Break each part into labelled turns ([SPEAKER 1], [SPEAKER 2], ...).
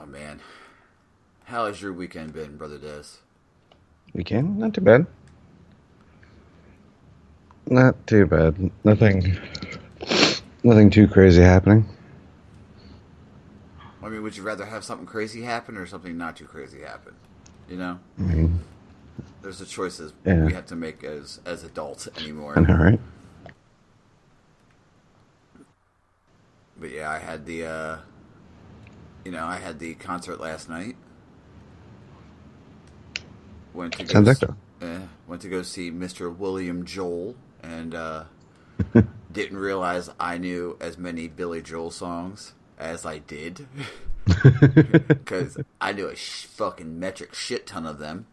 [SPEAKER 1] Oh, man. How has your weekend been, Brother Des?
[SPEAKER 2] Weekend? Not too bad. Not too bad. Nothing too crazy happening.
[SPEAKER 1] I mean, would you rather have something crazy happen or something not too crazy happen? You know?
[SPEAKER 2] I mean,
[SPEAKER 1] There's the choices
[SPEAKER 2] yeah,
[SPEAKER 1] we have to make as adults
[SPEAKER 2] I
[SPEAKER 1] anymore.
[SPEAKER 2] know, right?
[SPEAKER 1] But yeah, I had the concert last night. Went to go,
[SPEAKER 2] Sounds like though.
[SPEAKER 1] went to go see Mr. William Joel, and didn't realize I knew as many Billy Joel songs as I did, because I knew a fucking metric shit ton of them.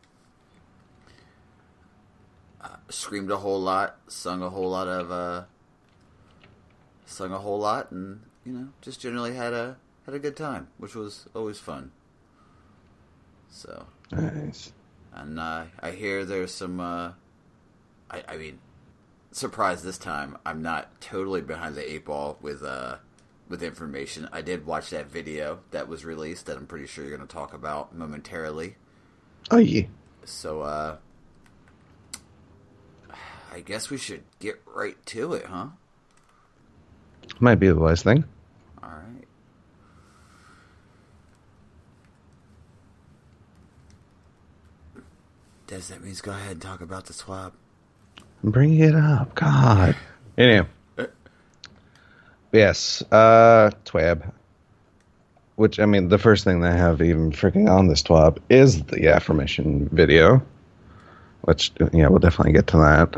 [SPEAKER 1] Screamed a whole lot, sung a whole lot, and just generally had a good time, which was always fun. So,
[SPEAKER 2] Nice.
[SPEAKER 1] and I hear there's some. I mean, surprised this time. I'm not totally behind the eight ball with information. I did watch that video that was released that I'm pretty sure you're going to talk about momentarily.
[SPEAKER 2] Oh yeah.
[SPEAKER 1] So, I guess we should get right to it, huh?
[SPEAKER 2] Might be the wise thing.
[SPEAKER 1] All right. Des, that means go ahead and talk about the TWAB.
[SPEAKER 2] Bring it up, God. Anyway. Yes, TWAB. Which, I mean, the first thing they have even freaking on this TWAB is the affirmation video. Which, yeah, we'll definitely get to that.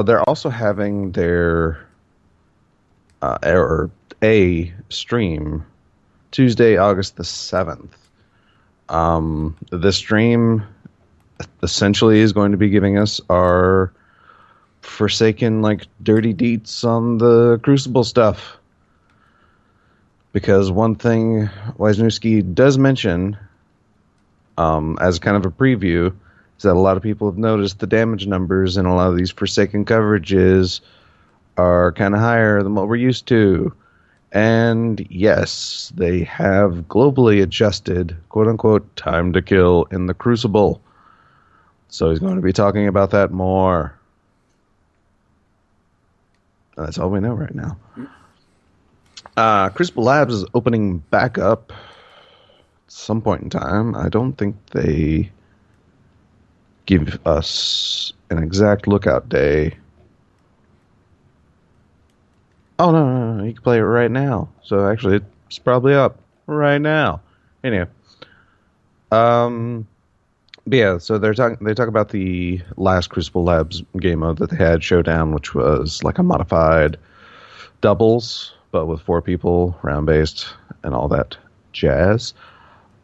[SPEAKER 2] They're also having their a stream Tuesday, August the 7th. This stream essentially is going to be giving us our Forsaken, like, dirty deets on the Crucible stuff. Because one thing Wisniewski does mention, as kind of a preview, is that a lot of people have noticed the damage numbers in a lot of these Forsaken coverages are kind of higher than what we're used to. And yes, they have globally adjusted, quote-unquote, time to kill in the Crucible. So he's going to be talking about that more. That's all we know right now. Crucible Labs is opening back up at some point in time. I don't think they give us an exact lookout day. Oh, no, you can play it right now. So actually, it's probably up right now. Anyway. But yeah, so they talk about the last Crucible Labs game mode that they had, Showdown, which was like a modified doubles, but with 4 people, round-based, and all that jazz.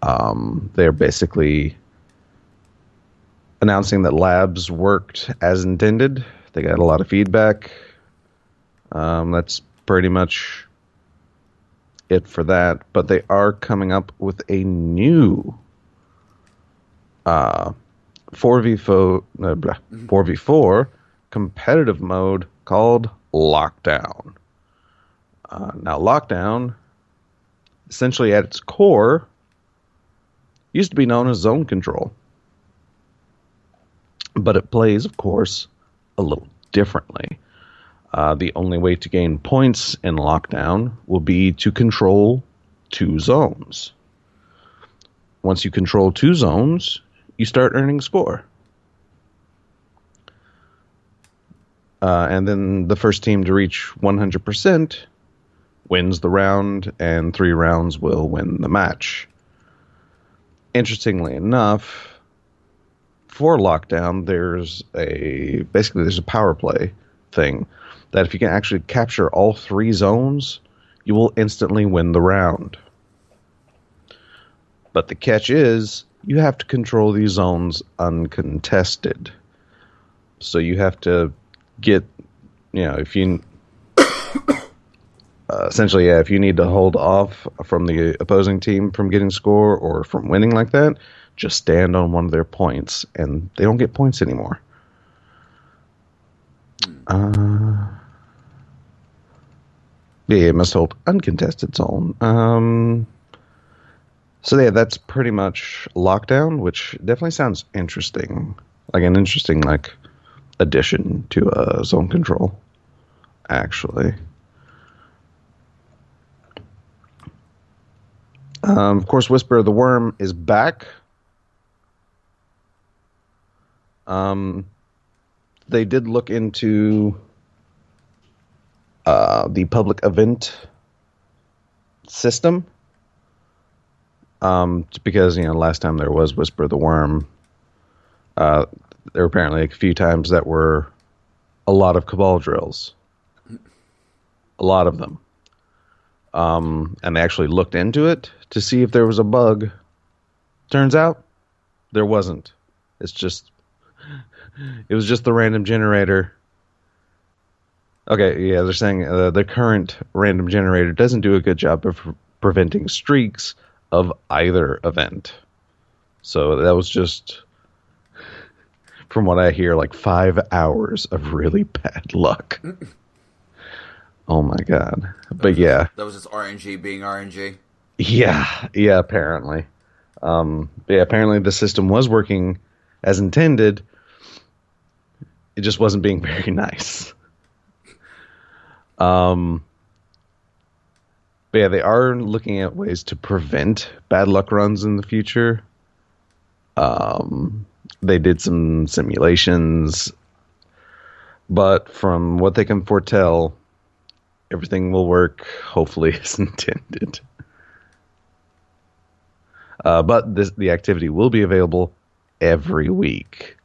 [SPEAKER 2] They're basically announcing that Labs worked as intended. They got a lot of feedback. That's pretty much it for that. But they are coming up with a new 4v4 competitive mode called Lockdown. Now, Lockdown, essentially at its core, used to be known as Zone Control. But it plays, of course, a little differently. The only way to gain points in Lockdown will be to control 2 zones. Once you control 2 zones, you start earning score. And then the first team to reach 100% wins the round, and 3 rounds will win the match. Interestingly enough, for Lockdown, there's a power play thing that if you can actually capture all 3 zones, you will instantly win the round. But the catch is, you have to control these zones uncontested. So you have to get, if you... essentially, yeah, if you need to hold off from the opposing team from getting score or from winning like that, just stand on one of their points, and they don't get points anymore. Yeah, it must hold uncontested zone. So yeah, that's pretty much lockdown, which definitely sounds interesting. Like an interesting addition to zone control, actually. Of course, Whisper of the Worm is back. They did look into the public event system. Because, last time there was Whisper of the Worm, there were apparently a few times that were a lot of Cabal drills. A lot of them. And they actually looked into it to see if there was a bug. Turns out there wasn't. It was just the random generator. Okay, yeah, they're saying the current random generator doesn't do a good job of preventing streaks of either event. So that was just, from what I hear, 5 hours of really bad luck. Oh my god. But yeah.
[SPEAKER 1] That was just RNG being RNG?
[SPEAKER 2] Yeah, apparently. Apparently the system was working as intended. It just wasn't being very nice. But yeah, they are looking at ways to prevent bad luck runs in the future. They did some simulations, but from what they can foretell, everything will work, hopefully, as intended. But the activity will be available every week.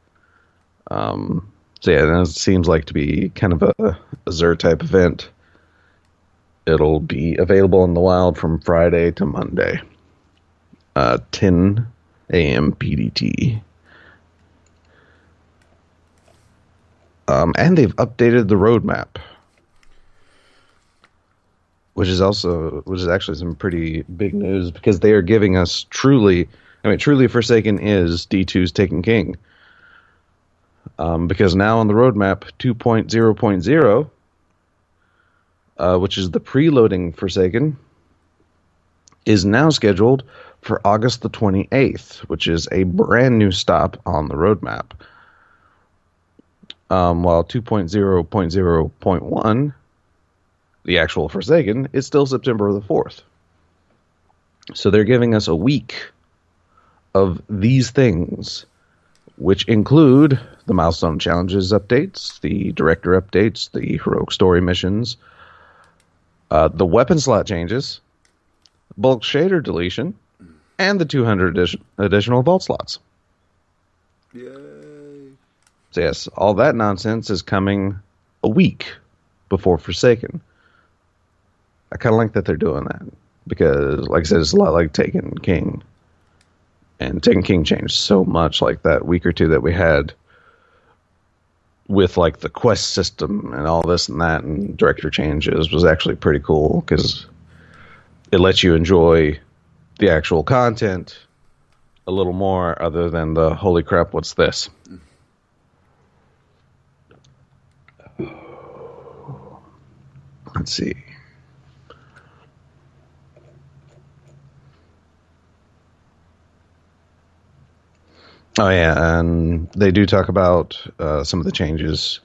[SPEAKER 2] So yeah, it seems like to be kind of a Xur type event. It'll be available in the wild from Friday to Monday, 10 a.m. PDT. And they've updated the roadmap, which is actually some pretty big news, because they are giving us truly Forsaken is D2's Taken King. Because now on the roadmap 2.0.0, which is the preloading Forsaken, is now scheduled for August the 28th, which is a brand new stop on the roadmap. While 2.0.0.1, the actual Forsaken, is still September the 4th. So they're giving us a week of these things, which include the milestone challenges updates, the director updates, the heroic story missions, the weapon slot changes, bulk shader deletion, and the 200 additional vault slots.
[SPEAKER 1] Yay!
[SPEAKER 2] So yes, all that nonsense is coming a week before Forsaken. I kind of like that they're doing that, because, like I said, it's a lot like Taken King. And Taken King changed so much, that week or two that we had with the quest system and all this and that, and director changes was actually pretty cool, because it lets you enjoy the actual content a little more, other than the holy crap, what's this? Let's see. Oh yeah, and they do talk about some of the changes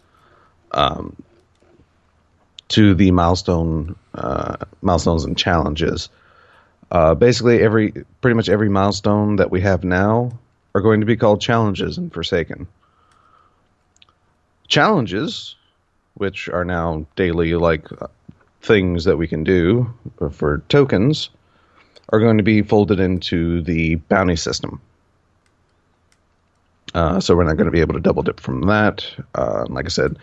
[SPEAKER 2] to the milestones and challenges. Basically, pretty much every milestone that we have now are going to be called challenges in Forsaken. Challenges, which are now daily things that we can do for tokens, are going to be folded into the bounty system. So we're not going to be able to double dip from that. Like I said,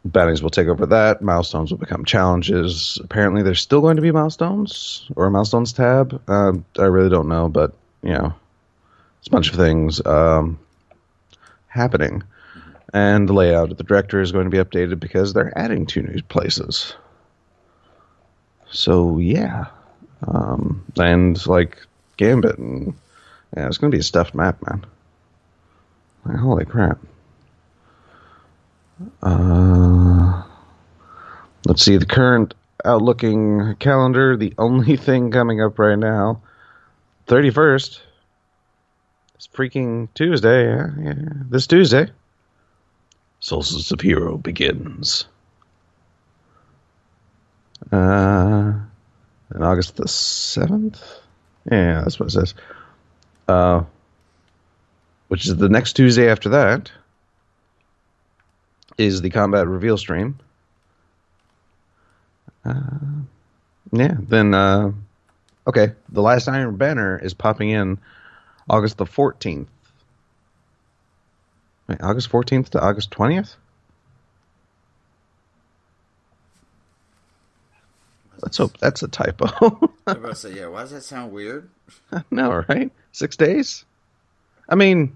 [SPEAKER 2] bounties will take over that. Milestones will become challenges. Apparently, there's still going to be milestones or a milestones tab. I really don't know, but it's a bunch of things happening. And the layout of the director is going to be updated because they're adding 2 new places. So yeah, and Gambit, and it's going to be a stuffed map, man. Holy crap. Let's see, the current outlooking calendar, the only thing coming up right now, 31st, it's freaking Tuesday. Yeah, this Tuesday, Solstice of Hero begins. And August the 7th? Yeah, that's what it says. Which is the next Tuesday after that, is the combat reveal stream. Then, okay, the last Iron Banner is popping in August the 14th. Wait, August 14th to August 20th? Let's hope that's a typo.
[SPEAKER 1] I'm about to say, yeah, why does that sound weird?
[SPEAKER 2] No, right? 6 days? I mean,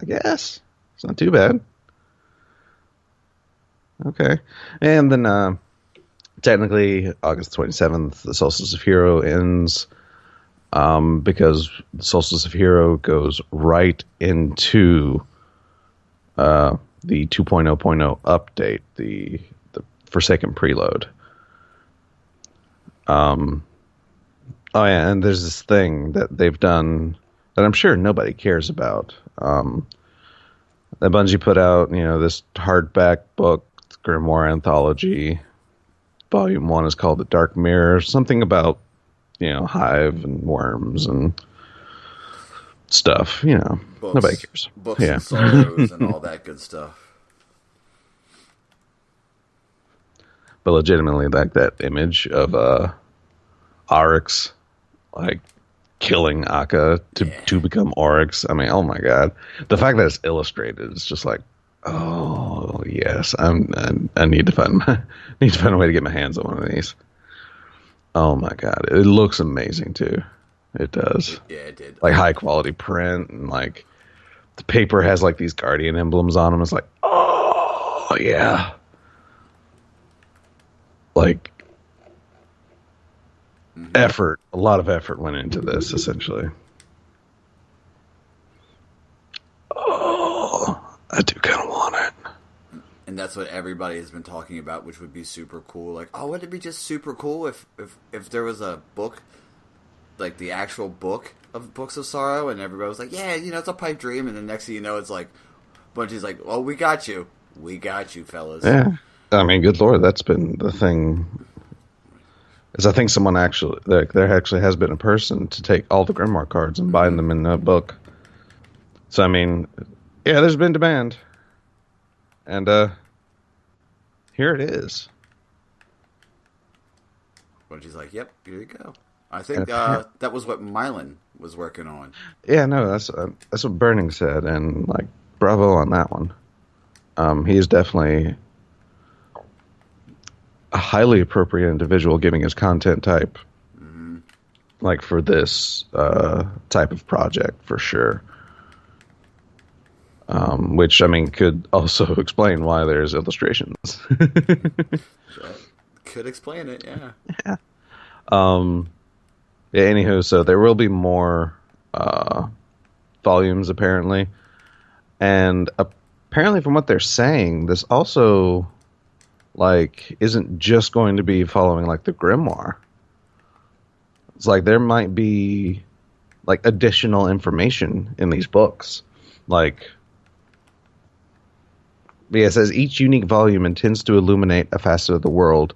[SPEAKER 2] I guess. It's not too bad. Okay. And then, technically, August 27th, the Solstice of Hero ends, because the Solstice of Hero goes right into the 2.0.0 update, the Forsaken preload. Oh yeah, and there's this thing that they've done that I'm sure nobody cares about. That Bungie put out, this hardback book, Grimoire Anthology. Volume 1 is called The Dark Mirror. Something about, hive and worms and stuff.
[SPEAKER 1] Books,
[SPEAKER 2] nobody cares.
[SPEAKER 1] Books and sorrows and all that good stuff.
[SPEAKER 2] But legitimately, like that image of Oryx, like killing Akka to become Oryx. I mean, oh my god, the fact that it's illustrated is just like, oh yes, I need to find a way to get my hands on one of these. Oh my god, it looks amazing too. It does.
[SPEAKER 1] Yeah, it did.
[SPEAKER 2] Like high quality print, and like the paper has like these Guardian emblems on them. It's like, oh yeah. Like effort, a lot of effort went into this, essentially. Oh, I do kind of want it.
[SPEAKER 1] And that's what everybody has been talking about, which would be super cool. Like, oh, wouldn't it be just super cool if there was a book, like the actual book of Books of Sorrow, and everybody was like, yeah, it's a pipe dream, and the next thing you know, it's like, Bungie's like, oh, we got you, fellas.
[SPEAKER 2] Yeah. I mean, good lord, that's been the thing. Is I think someone actually, there actually has been a person to take all the Grimoire cards and bind them in a book. So I mean, yeah, there's been demand, and here it is.
[SPEAKER 1] Bungie's like, yep, here you go. I think that was what Mylan was working on.
[SPEAKER 2] Yeah, no, that's what Burning said, and like, bravo on that one. He is definitely a highly appropriate individual giving his content type, like for this type of project for sure. Which I mean could also explain why there's illustrations.
[SPEAKER 1] Could explain it, yeah.
[SPEAKER 2] Yeah. Yeah. Anywho, so there will be more volumes apparently, and apparently from what they're saying, this also isn't just going to be following like the Grimoire. It's like there might be like additional information in these books. Like, it says each unique volume intends to illuminate a facet of the world,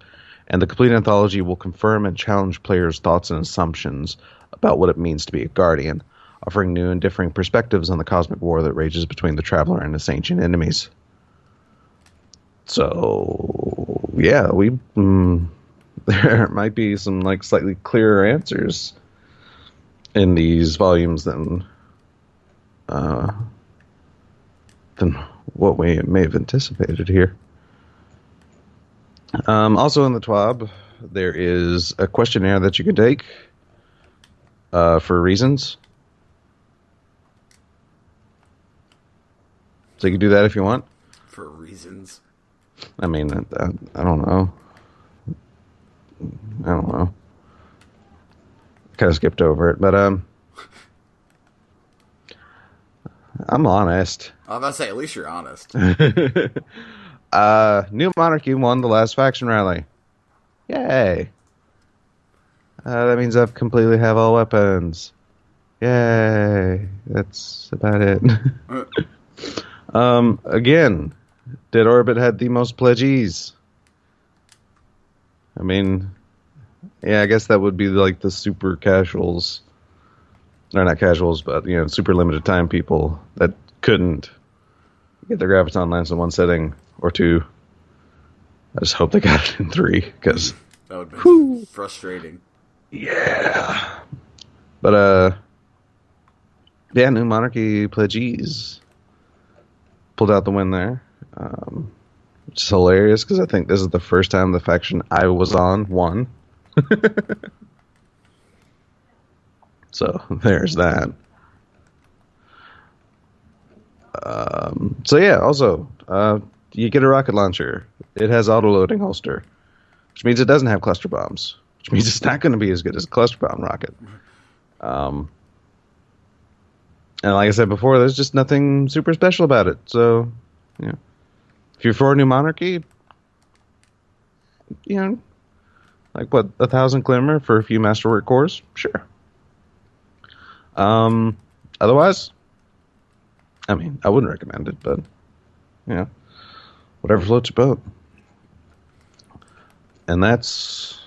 [SPEAKER 2] and the complete anthology will confirm and challenge players' thoughts and assumptions about what it means to be a guardian, offering new and differing perspectives on the cosmic war that rages between the Traveler and his ancient enemies. So, yeah, there might be some like slightly clearer answers in these volumes than what we may have anticipated here. Also in the TWAB, there is a questionnaire that you can take for reasons. So you can do that if you want.
[SPEAKER 1] For reasons.
[SPEAKER 2] I mean, I don't know. Kind of skipped over it, but I'm honest.
[SPEAKER 1] I was about to say, at least you're honest.
[SPEAKER 2] New Monarchy won the last faction rally. Yay. That means I've completely have all weapons. Yay. That's about it. Again, Dead Orbit had the most pledgees. I mean, yeah, I guess that would be like the super casuals. Or not casuals, but, super limited time people that couldn't get their Graviton lance in one setting or two. I just hope they got it in 3, because
[SPEAKER 1] that would be frustrating.
[SPEAKER 2] Yeah. But, yeah, New Monarchy pledgees pulled out the win there. Which is hilarious, because I think this is the first time the faction I was on won. So, there's that. So, yeah, also, you get a rocket launcher. It has auto-loading holster, which means it doesn't have cluster bombs, which means it's not going to be as good as a cluster bomb rocket. And like I said before, there's just nothing super special about it. So, if you're for New Monarchy, like 1,000 Glimmer for a few Masterwork cores? Sure. Otherwise, I mean, I wouldn't recommend it, but, whatever floats your boat. And that's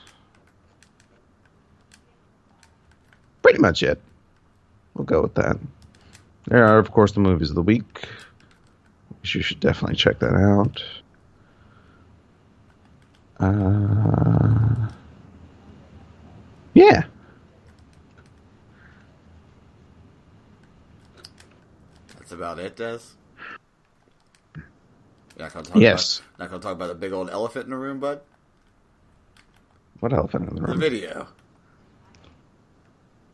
[SPEAKER 2] pretty much it. We'll go with that. There are, of course, the movies of the week. You should definitely check that out. Yeah.
[SPEAKER 1] That's about it, Des? Not gonna talk about the big old elephant in the room, bud?
[SPEAKER 2] What elephant in the room?
[SPEAKER 1] The video.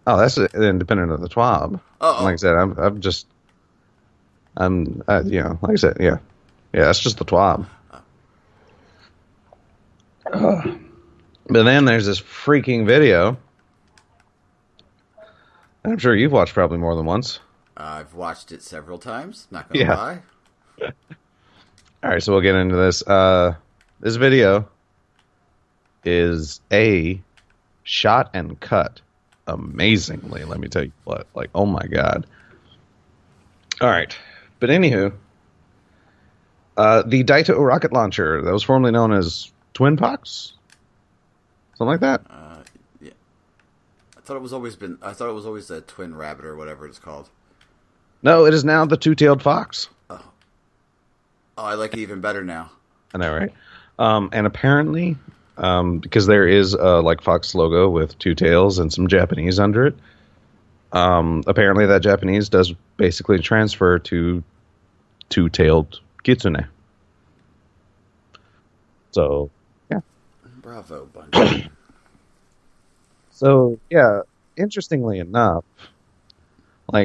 [SPEAKER 2] Oh, that's independent of the TWAB.
[SPEAKER 1] Oh.
[SPEAKER 2] Like I said, like I said, yeah, that's just the TWAB. But then there's this freaking video. I'm sure you've watched probably more than once.
[SPEAKER 1] I've watched it several times. Not gonna lie.
[SPEAKER 2] All right, so we'll get into this. This video is shot and cut amazingly. Let me tell you what. Like, oh my god. All right, but anywho, the Daito rocket launcher that was formerly known as Twin Pox, something like that.
[SPEAKER 1] Yeah. I thought it was always the Twin Rabbit or whatever it's called.
[SPEAKER 2] No, it is now the Two-Tailed Fox.
[SPEAKER 1] Oh, I like it even better now.
[SPEAKER 2] I know, right? And apparently, because there is a Fox logo with two tails and some Japanese under it, apparently that Japanese does basically transfer to Two-Tailed Kitsune. So, yeah.
[SPEAKER 1] Bravo, Bungie.
[SPEAKER 2] So, yeah, interestingly enough,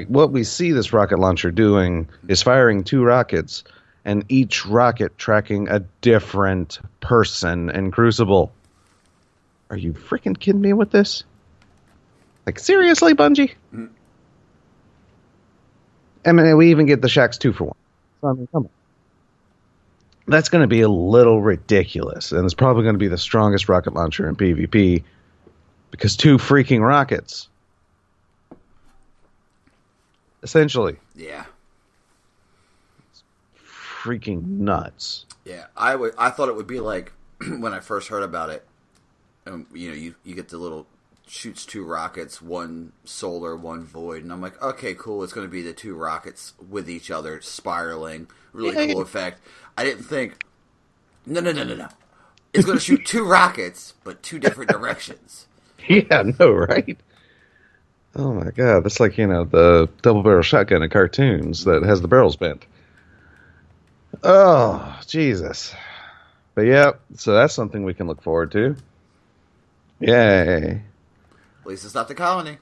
[SPEAKER 2] what we see this rocket launcher doing is firing 2 rockets, and each rocket tracking a different person in Crucible. Are you freaking kidding me with this? Seriously, Bungie? Mm-hmm. I mean, we even get the Shax 2 for 1. So, I mean, come on. That's going to be a little ridiculous, and it's probably going to be the strongest rocket launcher in PvP, because 2 freaking rockets. Essentially.
[SPEAKER 1] Yeah.
[SPEAKER 2] It's freaking nuts.
[SPEAKER 1] Yeah, I thought it would be like when I first heard about it. You get the little shoots 2 rockets, 1 solar, 1 void, and I'm like, okay, cool. It's going to be the 2 rockets with each other spiraling. Really cool effect. I didn't think, no. It's going to shoot 2 rockets, but 2 different directions.
[SPEAKER 2] Yeah, no, right? Oh my god, that's like, the double barrel shotgun in cartoons that has the barrels bent. Oh, Jesus. But yeah, so that's something we can look forward to. Yay.
[SPEAKER 1] At least it's not the colony.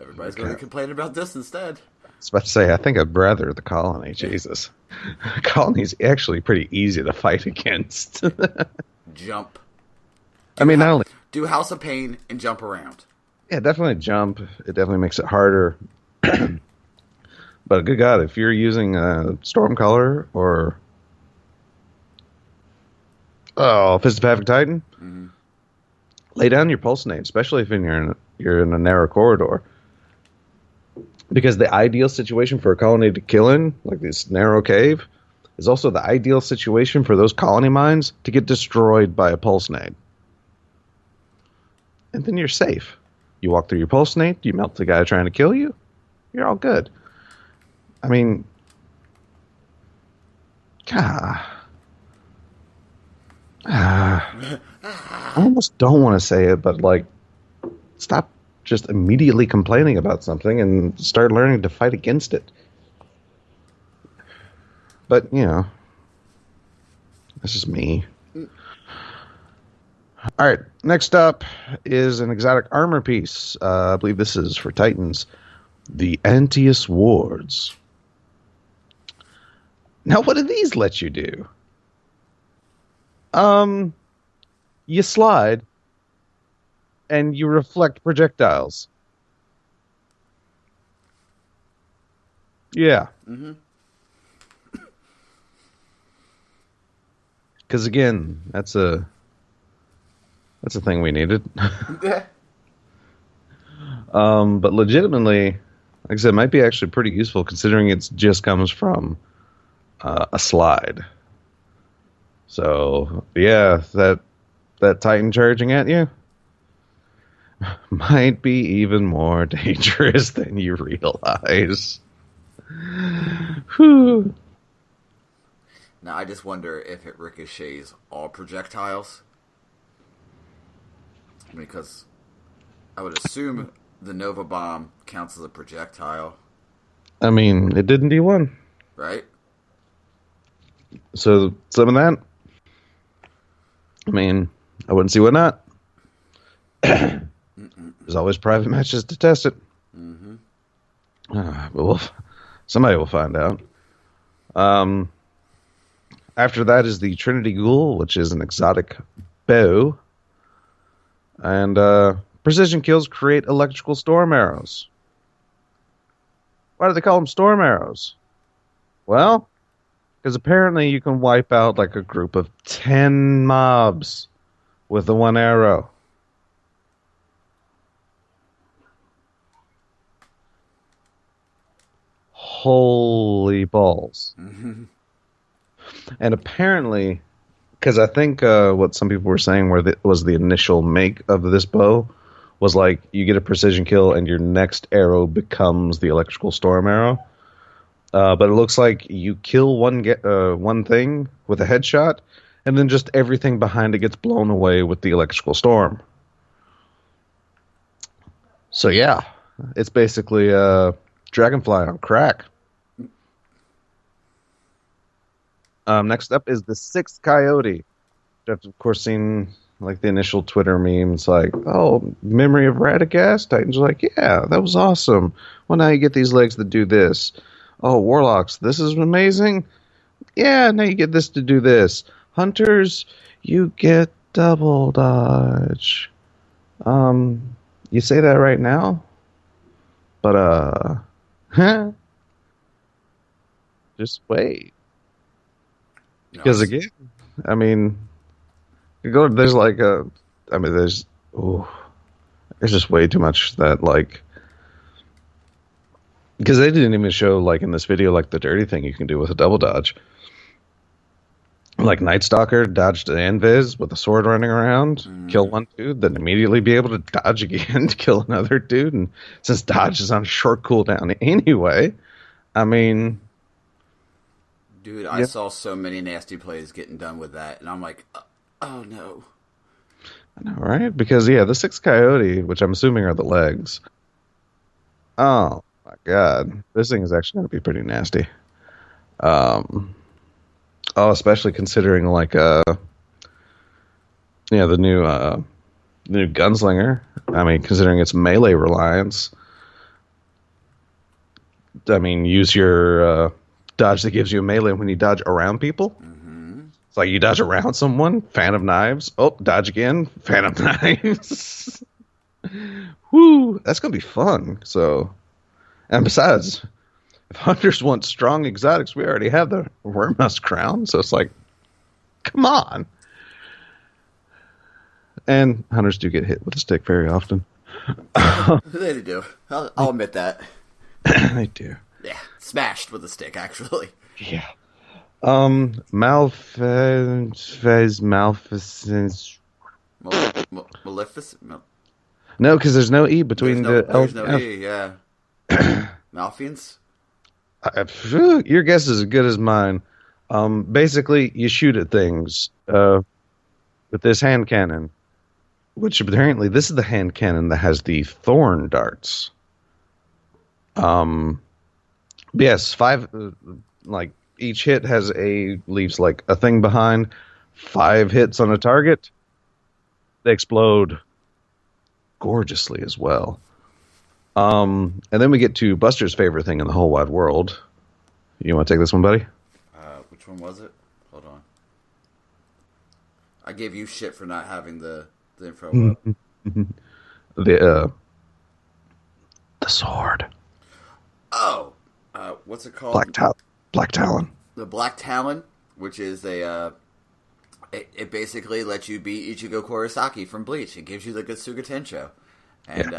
[SPEAKER 1] Everybody's going to complain about this instead.
[SPEAKER 2] I was about to say, I think I'd rather the colony, Jesus. Colony's actually pretty easy to fight against.
[SPEAKER 1] Jump.
[SPEAKER 2] Not only...
[SPEAKER 1] Do House of Pain and jump around.
[SPEAKER 2] Yeah, definitely jump. It definitely makes it harder. But good God, if you're using Stormcaller or Oh, Fist of Havoc Titan?
[SPEAKER 1] Mm-hmm.
[SPEAKER 2] Lay down your pulse nade, especially if you're in a narrow corridor. Because the ideal situation for a colony to kill in, like this narrow cave, is also the ideal situation for those colony mines to get destroyed by a pulse nade. And then you're safe. You walk through your pulse nade, you melt the guy trying to kill you, you're all good. I mean, God. I almost don't want to say it, but like, stop just immediately complaining about something and start learning to fight against it. But, you know, this is me. All right, next up is an exotic armor piece. I believe this is for Titans. The Antius Wards. Now, what do these let you do? You slide, and you reflect projectiles. Yeah.
[SPEAKER 1] Mm-hmm.
[SPEAKER 2] Because again, that's a thing we needed. But legitimately, like I said, it might be actually pretty useful considering it just comes from a slide. So yeah, that Titan charging at you might be even more dangerous than you realize. Whew.
[SPEAKER 1] Now, I just wonder if it ricochets all projectiles. Because I would assume the Nova Bomb counts as a projectile.
[SPEAKER 2] I mean, it did in D1.
[SPEAKER 1] Right?
[SPEAKER 2] So, some of that, I mean, I wouldn't see why not. There's always private matches to test it.
[SPEAKER 1] Mm-hmm.
[SPEAKER 2] But somebody will find out. After that is the Trinity Ghoul, which is an exotic bow. And precision kills create electrical storm arrows. Why do they call them storm arrows? Well, because apparently you can wipe out like a group of 10 mobs with the one arrow. Holy balls.
[SPEAKER 1] Mm-hmm.
[SPEAKER 2] And apparently, because I think what some people were saying was the initial make of this bow was like you get a precision kill and your next arrow becomes the electrical storm arrow. But it looks like you kill one thing with a headshot, and then just everything behind it gets blown away with the electrical storm. So yeah, it's basically Dragonfly on crack. Next up is the Sixth Coyote. I've of course seen like the initial Twitter memes like, oh, memory of Radagast? Titans are like, yeah, that was awesome. Well, now you get these legs that do this. Oh, Warlocks, this is amazing. Yeah, now you get this to do this. Hunters, you get double dodge. You say that right now? But, just wait. Because again, I mean, there's like there's just way too much that like, because they didn't even show like in this video like the dirty thing you can do with a double dodge. Like Night Stalker dodged an Anvis with a sword running around, kill one dude, then immediately be able to dodge again to kill another dude. And since dodge is on short cooldown anyway, I mean,
[SPEAKER 1] dude, I saw so many nasty plays getting done with that, and I'm like, oh no.
[SPEAKER 2] I know, right? Because, yeah, the Sixth Coyote, which I'm assuming are the legs. Oh, my God. This thing is actually going to be pretty nasty. Especially considering, like, the new Gunslinger. I mean, considering its melee reliance. I mean, use your dodge that gives you a melee when you dodge around people.
[SPEAKER 1] Mm-hmm.
[SPEAKER 2] It's like you dodge around someone, fan of knives. Oh, dodge again, fan of knives. Woo, that's going to be fun. So, and besides, if hunters want strong exotics, we already have the Wormhusk crown. So it's like, come on. And hunters do get hit with a stick very often.
[SPEAKER 1] They do. I'll admit that.
[SPEAKER 2] They do.
[SPEAKER 1] Yeah, smashed with a stick, actually.
[SPEAKER 2] Yeah. Maleficence.
[SPEAKER 1] Maleficent?
[SPEAKER 2] No, because there's no E between
[SPEAKER 1] there's no E, yeah. Malfians?
[SPEAKER 2] Your guess is as good as mine. Basically, you shoot at things with this hand cannon, which apparently this is the hand cannon that has the thorn darts. Yes, 5, like each hit leaves like a thing behind. 5 hits on a target, they explode gorgeously as well. And then we get to Buster's favorite thing in the whole wide world. You want to take this one, buddy?
[SPEAKER 1] Which one was it? Hold on. I gave you shit for not having the info up.
[SPEAKER 2] The sword.
[SPEAKER 1] Oh, what's it called?
[SPEAKER 2] Black Talon.
[SPEAKER 1] The Black Talon, which is it basically lets you beat Ichigo Kurosaki from Bleach. It gives you the Getsuga Tensho. And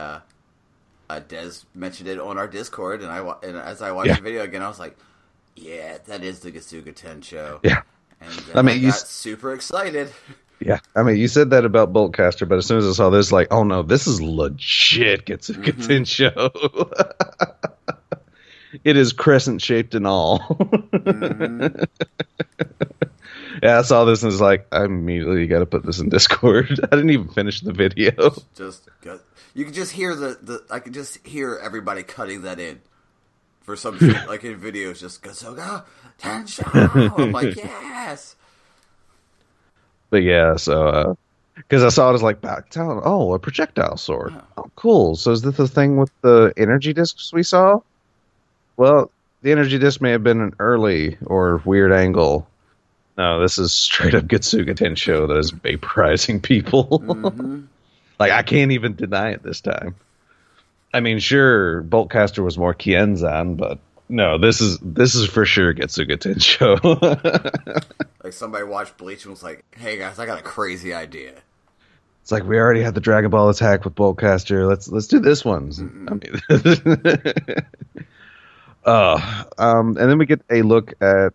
[SPEAKER 1] Dez mentioned it on our Discord, and as I watched the video again, I was like, yeah, that is the Getsuga Tensho. Yeah. And I got super excited.
[SPEAKER 2] Yeah. I mean, you said that about Boltcaster, but as soon as I saw this, like, oh no, this is legit Getsuga Tensho. It is crescent-shaped and all. Yeah, I saw this and was like, I immediately got to put this in Discord. I didn't even finish the video.
[SPEAKER 1] You can just hear I can just hear everybody cutting that in for some shit, like in videos, just Getsuga Tensho. I'm like, yes.
[SPEAKER 2] But yeah, so because I saw it as like Black Talon. Oh, a projectile sword. Oh, cool. So is this the thing with the energy discs we saw? Well, the energy disc may have been an early or weird angle. No, this is straight up Getsuga Tensho that is vaporizing people. Like, I can't even deny it this time. I mean, sure, Boltcaster was more Kienzan, but no, this is for sure Getsuga Tensho.
[SPEAKER 1] Like somebody watched Bleach and was like, "Hey guys, I got a crazy idea."
[SPEAKER 2] It's like we already had the Dragon Ball attack with Boltcaster. Let's do this one. I mean, and then we get a look at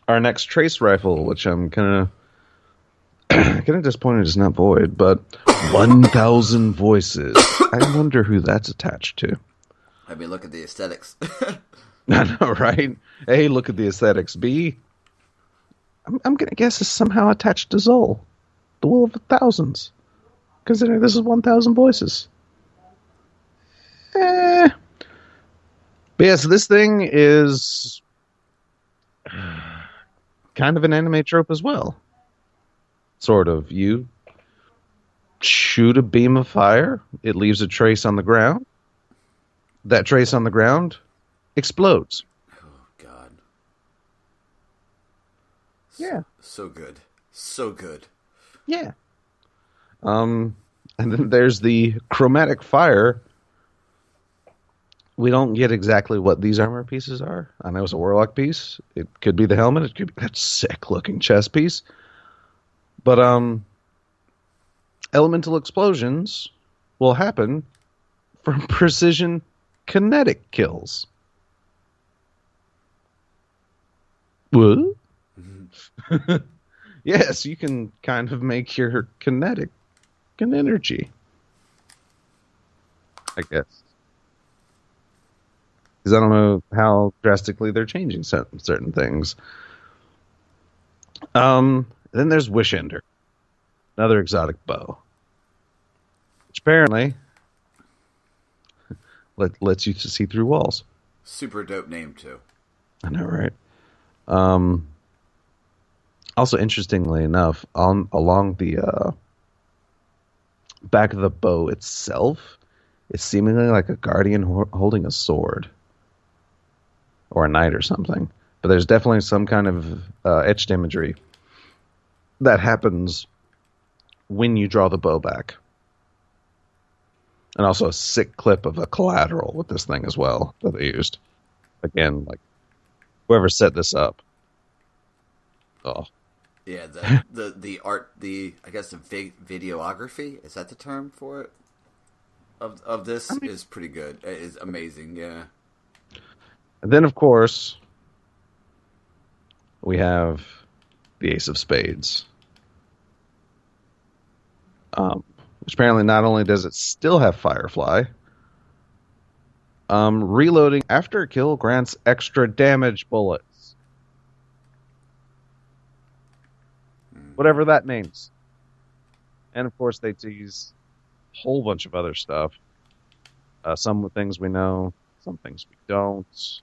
[SPEAKER 2] our next trace rifle, which I'm kind of disappointed is not void, but 1,000 voices. I wonder who that's attached to.
[SPEAKER 1] I mean, look at the aesthetics.
[SPEAKER 2] I know, right? A, look at the aesthetics. B, I'm going to guess it's somehow attached to Zol, the Will of the Thousands. Considering this is 1,000 voices. But yeah, so this thing is kind of an anime trope as well. Sort of. You shoot a beam of fire, it leaves a trace on the ground. That trace on the ground explodes.
[SPEAKER 1] Oh, God.
[SPEAKER 2] Yeah.
[SPEAKER 1] So good. So good.
[SPEAKER 2] Yeah. And then there's the chromatic fire. We don't get exactly what these armor pieces are. I know it's a warlock piece. It could be the helmet. It could be that sick-looking chest piece. But elemental explosions will happen from precision kinetic kills. What? Yes, you can kind of make your kinetic an energy, I guess. Because I don't know how drastically they're changing certain things. Then there's Wishender, another exotic bow, which apparently lets you to see through walls.
[SPEAKER 1] Super dope name too.
[SPEAKER 2] I know, right? Also, interestingly enough, along the back of the bow itself, it's seemingly like a guardian holding a sword. Or a knight or something. But there's definitely some kind of etched imagery that happens when you draw the bow back. And also a sick clip of a collateral with this thing as well that they used. Again, like, whoever set this up. Oh.
[SPEAKER 1] Yeah, the art, I guess the videography, is that the term for it? Of this is pretty good. It is amazing, yeah.
[SPEAKER 2] And then, of course, we have the Ace of Spades. Which apparently not only does it still have Firefly, reloading after a kill grants extra damage bullets. Whatever that means. And of course they tease a whole bunch of other stuff. Some things we know, some things we don't.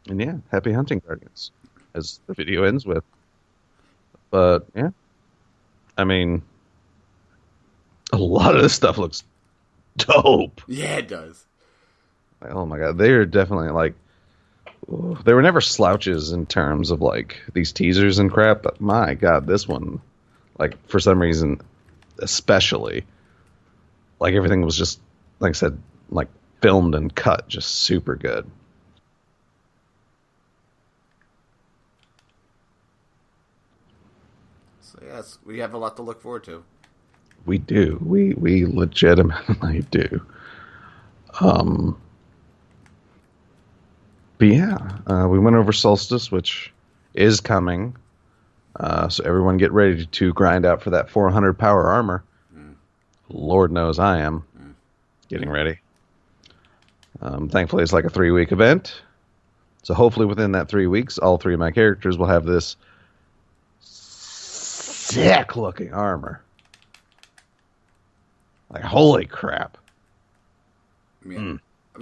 [SPEAKER 2] And yeah, happy hunting, Guardians, as the video ends with. But yeah, I mean, a lot of this stuff looks dope.
[SPEAKER 1] Yeah, it does.
[SPEAKER 2] Like, oh my god, they're definitely like, they were never slouches in terms of like these teasers and crap, but my god, this one, like for some reason, especially, like everything was just, like I said, like filmed and cut just super good.
[SPEAKER 1] So yes, we have a lot to look forward to.
[SPEAKER 2] We do. We legitimately do. But yeah, we went over Solstice, which is coming. So everyone get ready to grind out for that 400 power armor. Lord knows I am getting ready. Thankfully, it's like a 3-week event. So hopefully within that 3 weeks, all 3 of my characters will have this sick-looking armor. Like, holy crap.
[SPEAKER 1] I mean,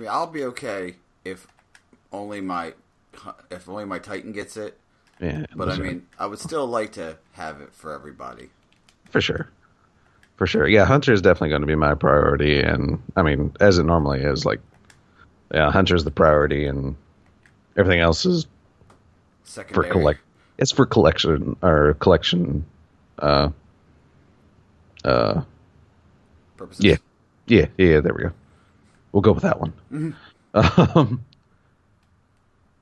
[SPEAKER 1] I'll be okay if only my Titan gets it.
[SPEAKER 2] Yeah,
[SPEAKER 1] but I mean, I would still like to have it for everybody.
[SPEAKER 2] For sure. For sure. Yeah, Hunter is definitely going to be my priority. And, I mean, as it normally is, like, yeah, Hunter's the priority and everything else is
[SPEAKER 1] secondary.
[SPEAKER 2] It's for collection, or collection,
[SPEAKER 1] purposes.
[SPEAKER 2] Yeah, there we go. We'll go with that one.
[SPEAKER 1] Mm-hmm.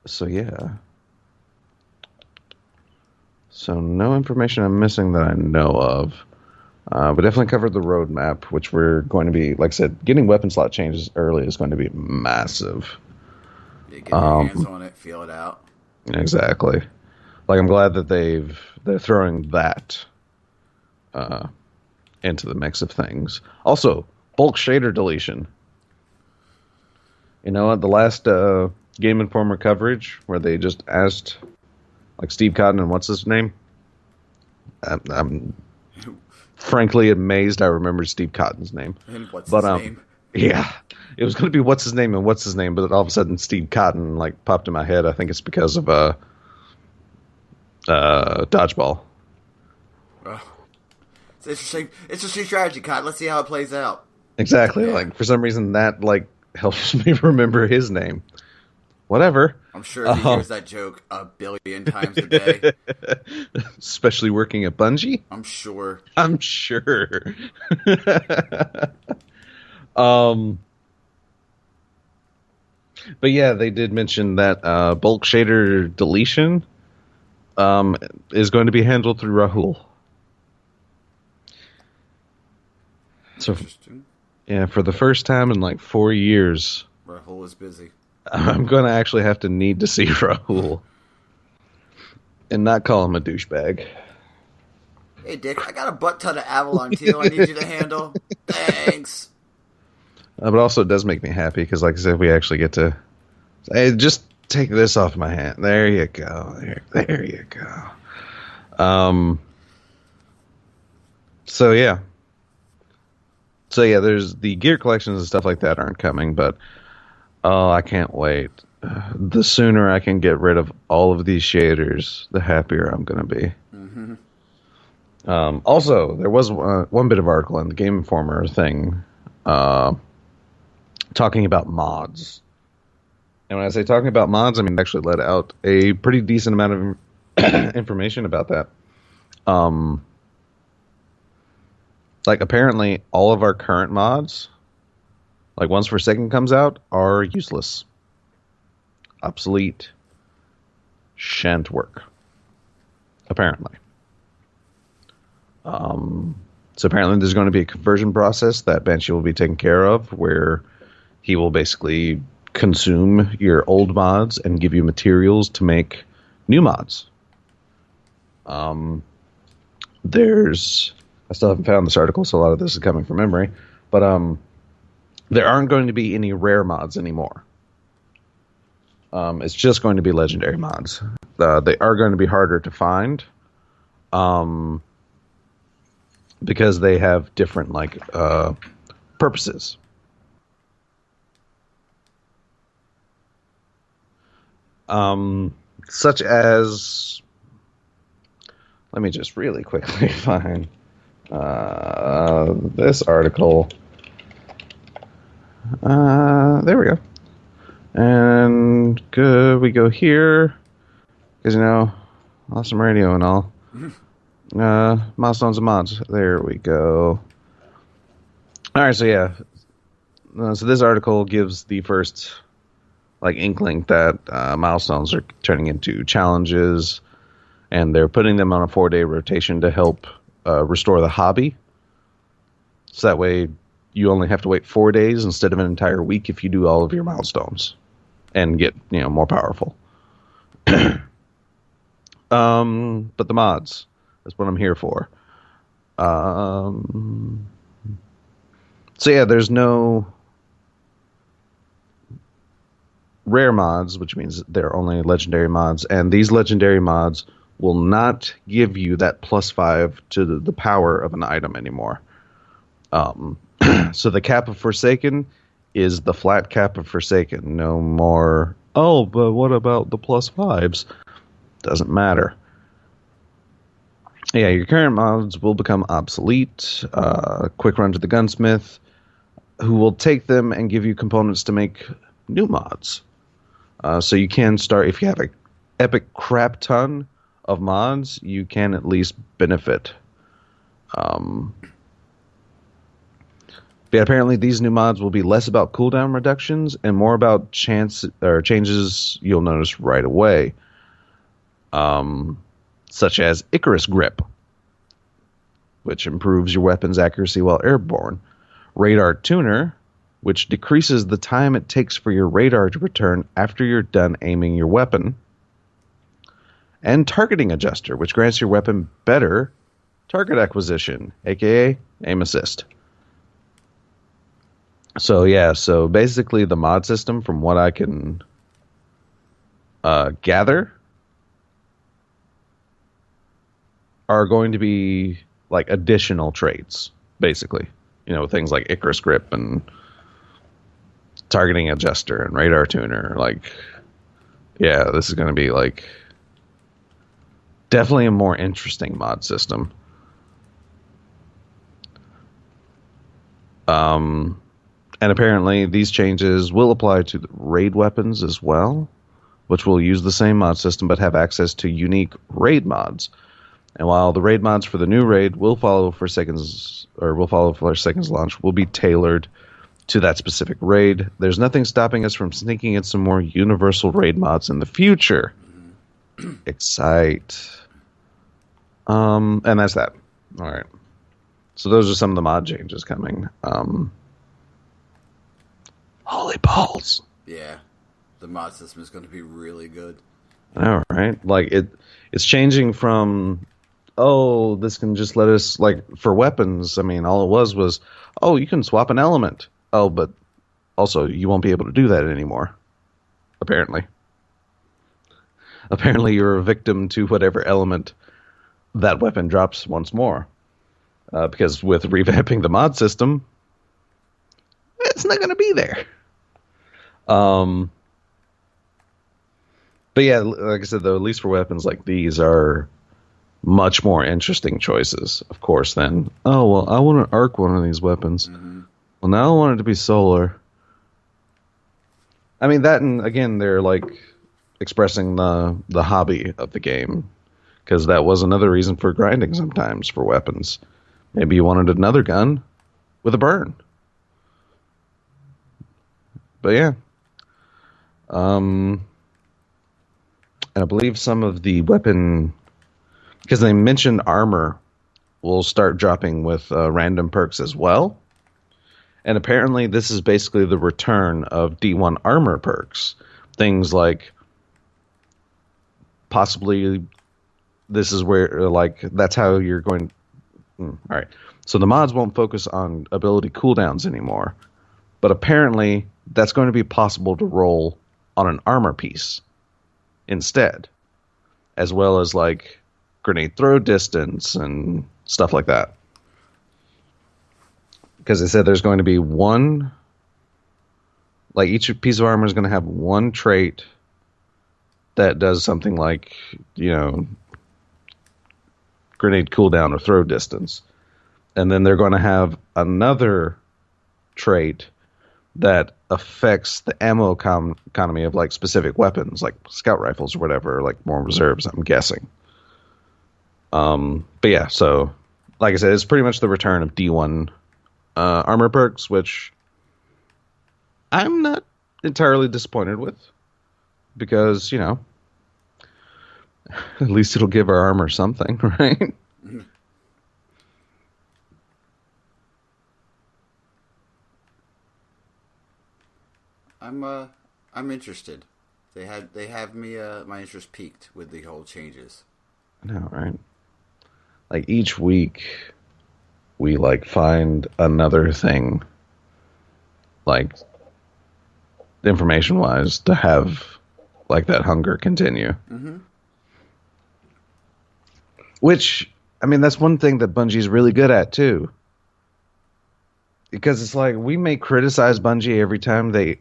[SPEAKER 2] So, yeah. So, no information I'm missing that I know of. We definitely covered the roadmap, which we're going to be, like I said, getting weapon slot changes early is going to be massive.
[SPEAKER 1] Yeah, get your hands on it, feel it out.
[SPEAKER 2] Exactly. Like, I'm glad that they're throwing that into the mix of things. Also, bulk shader deletion. You know, at the last Game Informer coverage, where they just asked, like, Steve Cotton and what's his name? I'm frankly amazed I remembered Steve Cotton's name.
[SPEAKER 1] And what's his name?
[SPEAKER 2] Yeah. It was going to be what's his name and what's his name, but all of a sudden Steve Cotton, like, popped in my head. I think it's because of Dodgeball.
[SPEAKER 1] Oh. It's interesting strategy, Cotton. Let's see how it plays out.
[SPEAKER 2] Exactly. Yeah. Like, for some reason, that, like, helps me remember his name. Whatever.
[SPEAKER 1] I'm sure he hears that joke a billion times a day.
[SPEAKER 2] Especially working at Bungie?
[SPEAKER 1] I'm sure.
[SPEAKER 2] But yeah, they did mention that bulk shader deletion is going to be handled through Rahul. So, yeah, for the first time in like 4 years,
[SPEAKER 1] Rahul is busy.
[SPEAKER 2] I'm going to actually have to need to see Rahul and not call him a douchebag.
[SPEAKER 1] Hey, Dick, I got a butt ton of Avalon Teal I need you to handle. Thanks.
[SPEAKER 2] But also it does make me happy because, like I said, we actually get to say, just take this off my hand. There you go. There you go. So yeah, there's the gear collections and stuff like that aren't coming, but I can't wait. The sooner I can get rid of all of these shaders, the happier I'm going to be.
[SPEAKER 1] Mm-hmm.
[SPEAKER 2] Also, there was one bit of article in the Game Informer thing talking about mods. And when I say talking about mods, I mean actually let out a pretty decent amount of information about that. Like, apparently all of our current mods, like once Forsaken comes out, are useless, obsolete, shan't work. Apparently. So apparently there's going to be a conversion process that Banshee will be taking care of, where he will basically consume your old mods and give you materials to make new mods. I still haven't found this article, so a lot of this is coming from memory, but there aren't going to be any rare mods anymore. It's just going to be legendary mods. They are going to be harder to find, because they have different purposes. Such as, let me just really quickly find this article. There we go. And good, we go here, because awesome radio and all. Milestones and mods. There we go. All right, so yeah. So this article gives the first inkling that milestones are turning into challenges, and they're putting them on a 4-day rotation to help restore the hobby. So that way you only have to wait 4 days instead of an entire week if you do all of your milestones and get more powerful. But the mods, that's what I'm here for. So yeah, there's no rare mods, which means they're only legendary mods, and these legendary mods will not give you that +5 to the power of an item anymore. So the cap of Forsaken is the flat cap of Forsaken. No more, oh, but what about the +5s? Doesn't matter. Yeah, your current mods will become obsolete. Quick run to the gunsmith, who will take them and give you components to make new mods. So you can start, if you have an epic crap ton of mods, you can at least benefit. But apparently these new mods will be less about cooldown reductions and more about changes you'll notice right away. Such as Icarus Grip, which improves your weapon's accuracy while airborne. Radar Tuner, which decreases the time it takes for your radar to return after you're done aiming your weapon. And Targeting Adjuster, which grants your weapon better target acquisition, aka aim assist. So yeah, so basically the mod system, from what I can gather, are going to be additional traits, basically. Things like Icarus Grip and Targeting Adjuster and Radar Tuner. Yeah, this is going to be definitely a more interesting mod system. And apparently these changes will apply to the raid weapons as well, which will use the same mod system but have access to unique raid mods. And while the raid mods for the new raid will follow Forsaken's launch, will be tailored to that specific raid, there's nothing stopping us from sneaking in some more universal raid mods in the future. Excite. And that's that. All right. So those are some of the mod changes coming. Holy balls.
[SPEAKER 1] Yeah. The mod system is going to be really good.
[SPEAKER 2] All right. It's changing from, this can just let us, for weapons, all it was, you can swap an element. But also you won't be able to do that anymore. Apparently. Apparently you're a victim to whatever element that weapon drops once more. Because with revamping the mod system, it's not going to be there. But yeah, like I said, though, at least for weapons like these are much more interesting choices, of course, than, I want to arc one of these weapons. Mm-hmm. Well, now I want it to be solar. That, and again, they're expressing the hobby of the game, because that was another reason for grinding sometimes for weapons. Maybe you wanted another gun with a burn. But yeah. And I believe some of the weapon, because they mentioned armor, will start dropping with random perks as well. And apparently this is basically the return of D1 armor perks. Things like possibly this is where, like, that's how you're going. All right. So the mods won't focus on ability cooldowns anymore. But apparently that's going to be possible to roll on an armor piece instead. As well as, like, grenade throw distance and stuff like that. Because they said there's going to be one, like each piece of armor is going to have one trait that does something like, you know, grenade cooldown or throw distance. And then they're going to have another trait that affects the ammo economy of like specific weapons, like scout rifles or whatever, or like more reserves, I'm guessing. But yeah, so like I said, it's pretty much the return of D1 armor perks, which I'm not entirely disappointed with, because, you know, at least it'll give our armor something, right?
[SPEAKER 1] I'm interested. They have me my interest peaked with the whole changes.
[SPEAKER 2] I know, right? Like each week we like find another thing, like information wise, to have like that hunger continue. Mm-hmm. Which, I mean, that's one thing that Bungie's really good at too. Because it's like, we may criticize Bungie every time they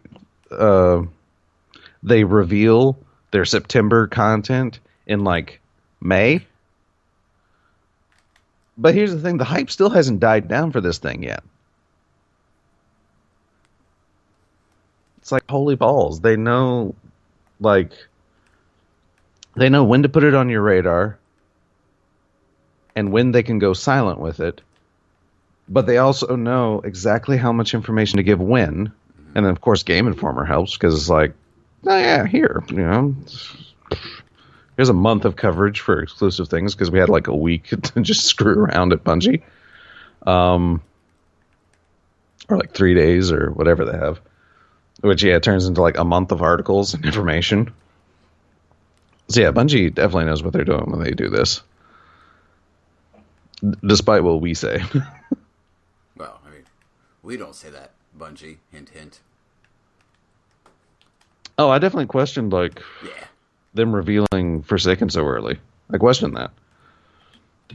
[SPEAKER 2] reveal their September content in like May. But here's the thing, the hype still hasn't died down for this thing yet. It's like, holy balls. They know, like, they know when to put it on your radar and when they can go silent with it. But they also know exactly how much information to give when. And then, of course, Game Informer helps, because it's like, oh, yeah, here, you know, here's a month of coverage for exclusive things, because we had like a week to just screw around at Bungie. Or like 3 days or whatever they have. Which, yeah, turns into like a month of articles and information. So, yeah, Bungie definitely knows what they're doing when they do this. Despite what we say.
[SPEAKER 1] Well, I mean, we don't say that, Bungie. Hint, hint.
[SPEAKER 2] Oh, I definitely questioned, like, them revealing Forsaken so early. I questioned that.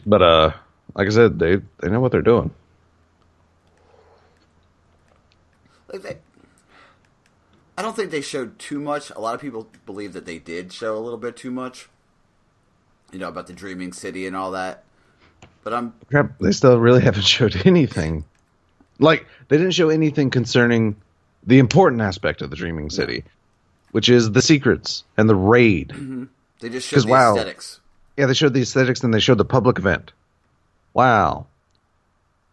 [SPEAKER 2] But, like I said, they know what they're doing.
[SPEAKER 1] Like I don't think they showed too much. A lot of people believe that they did show a little bit too much. You know, about the Dreaming City and all that. But
[SPEAKER 2] Crap, they still really haven't showed anything. Like, they didn't show anything concerning the important aspect of the Dreaming City, which is the secrets and the raid.
[SPEAKER 1] Mm-hmm. They just showed the aesthetics.
[SPEAKER 2] Yeah, they showed the aesthetics, and they showed the public event. Wow.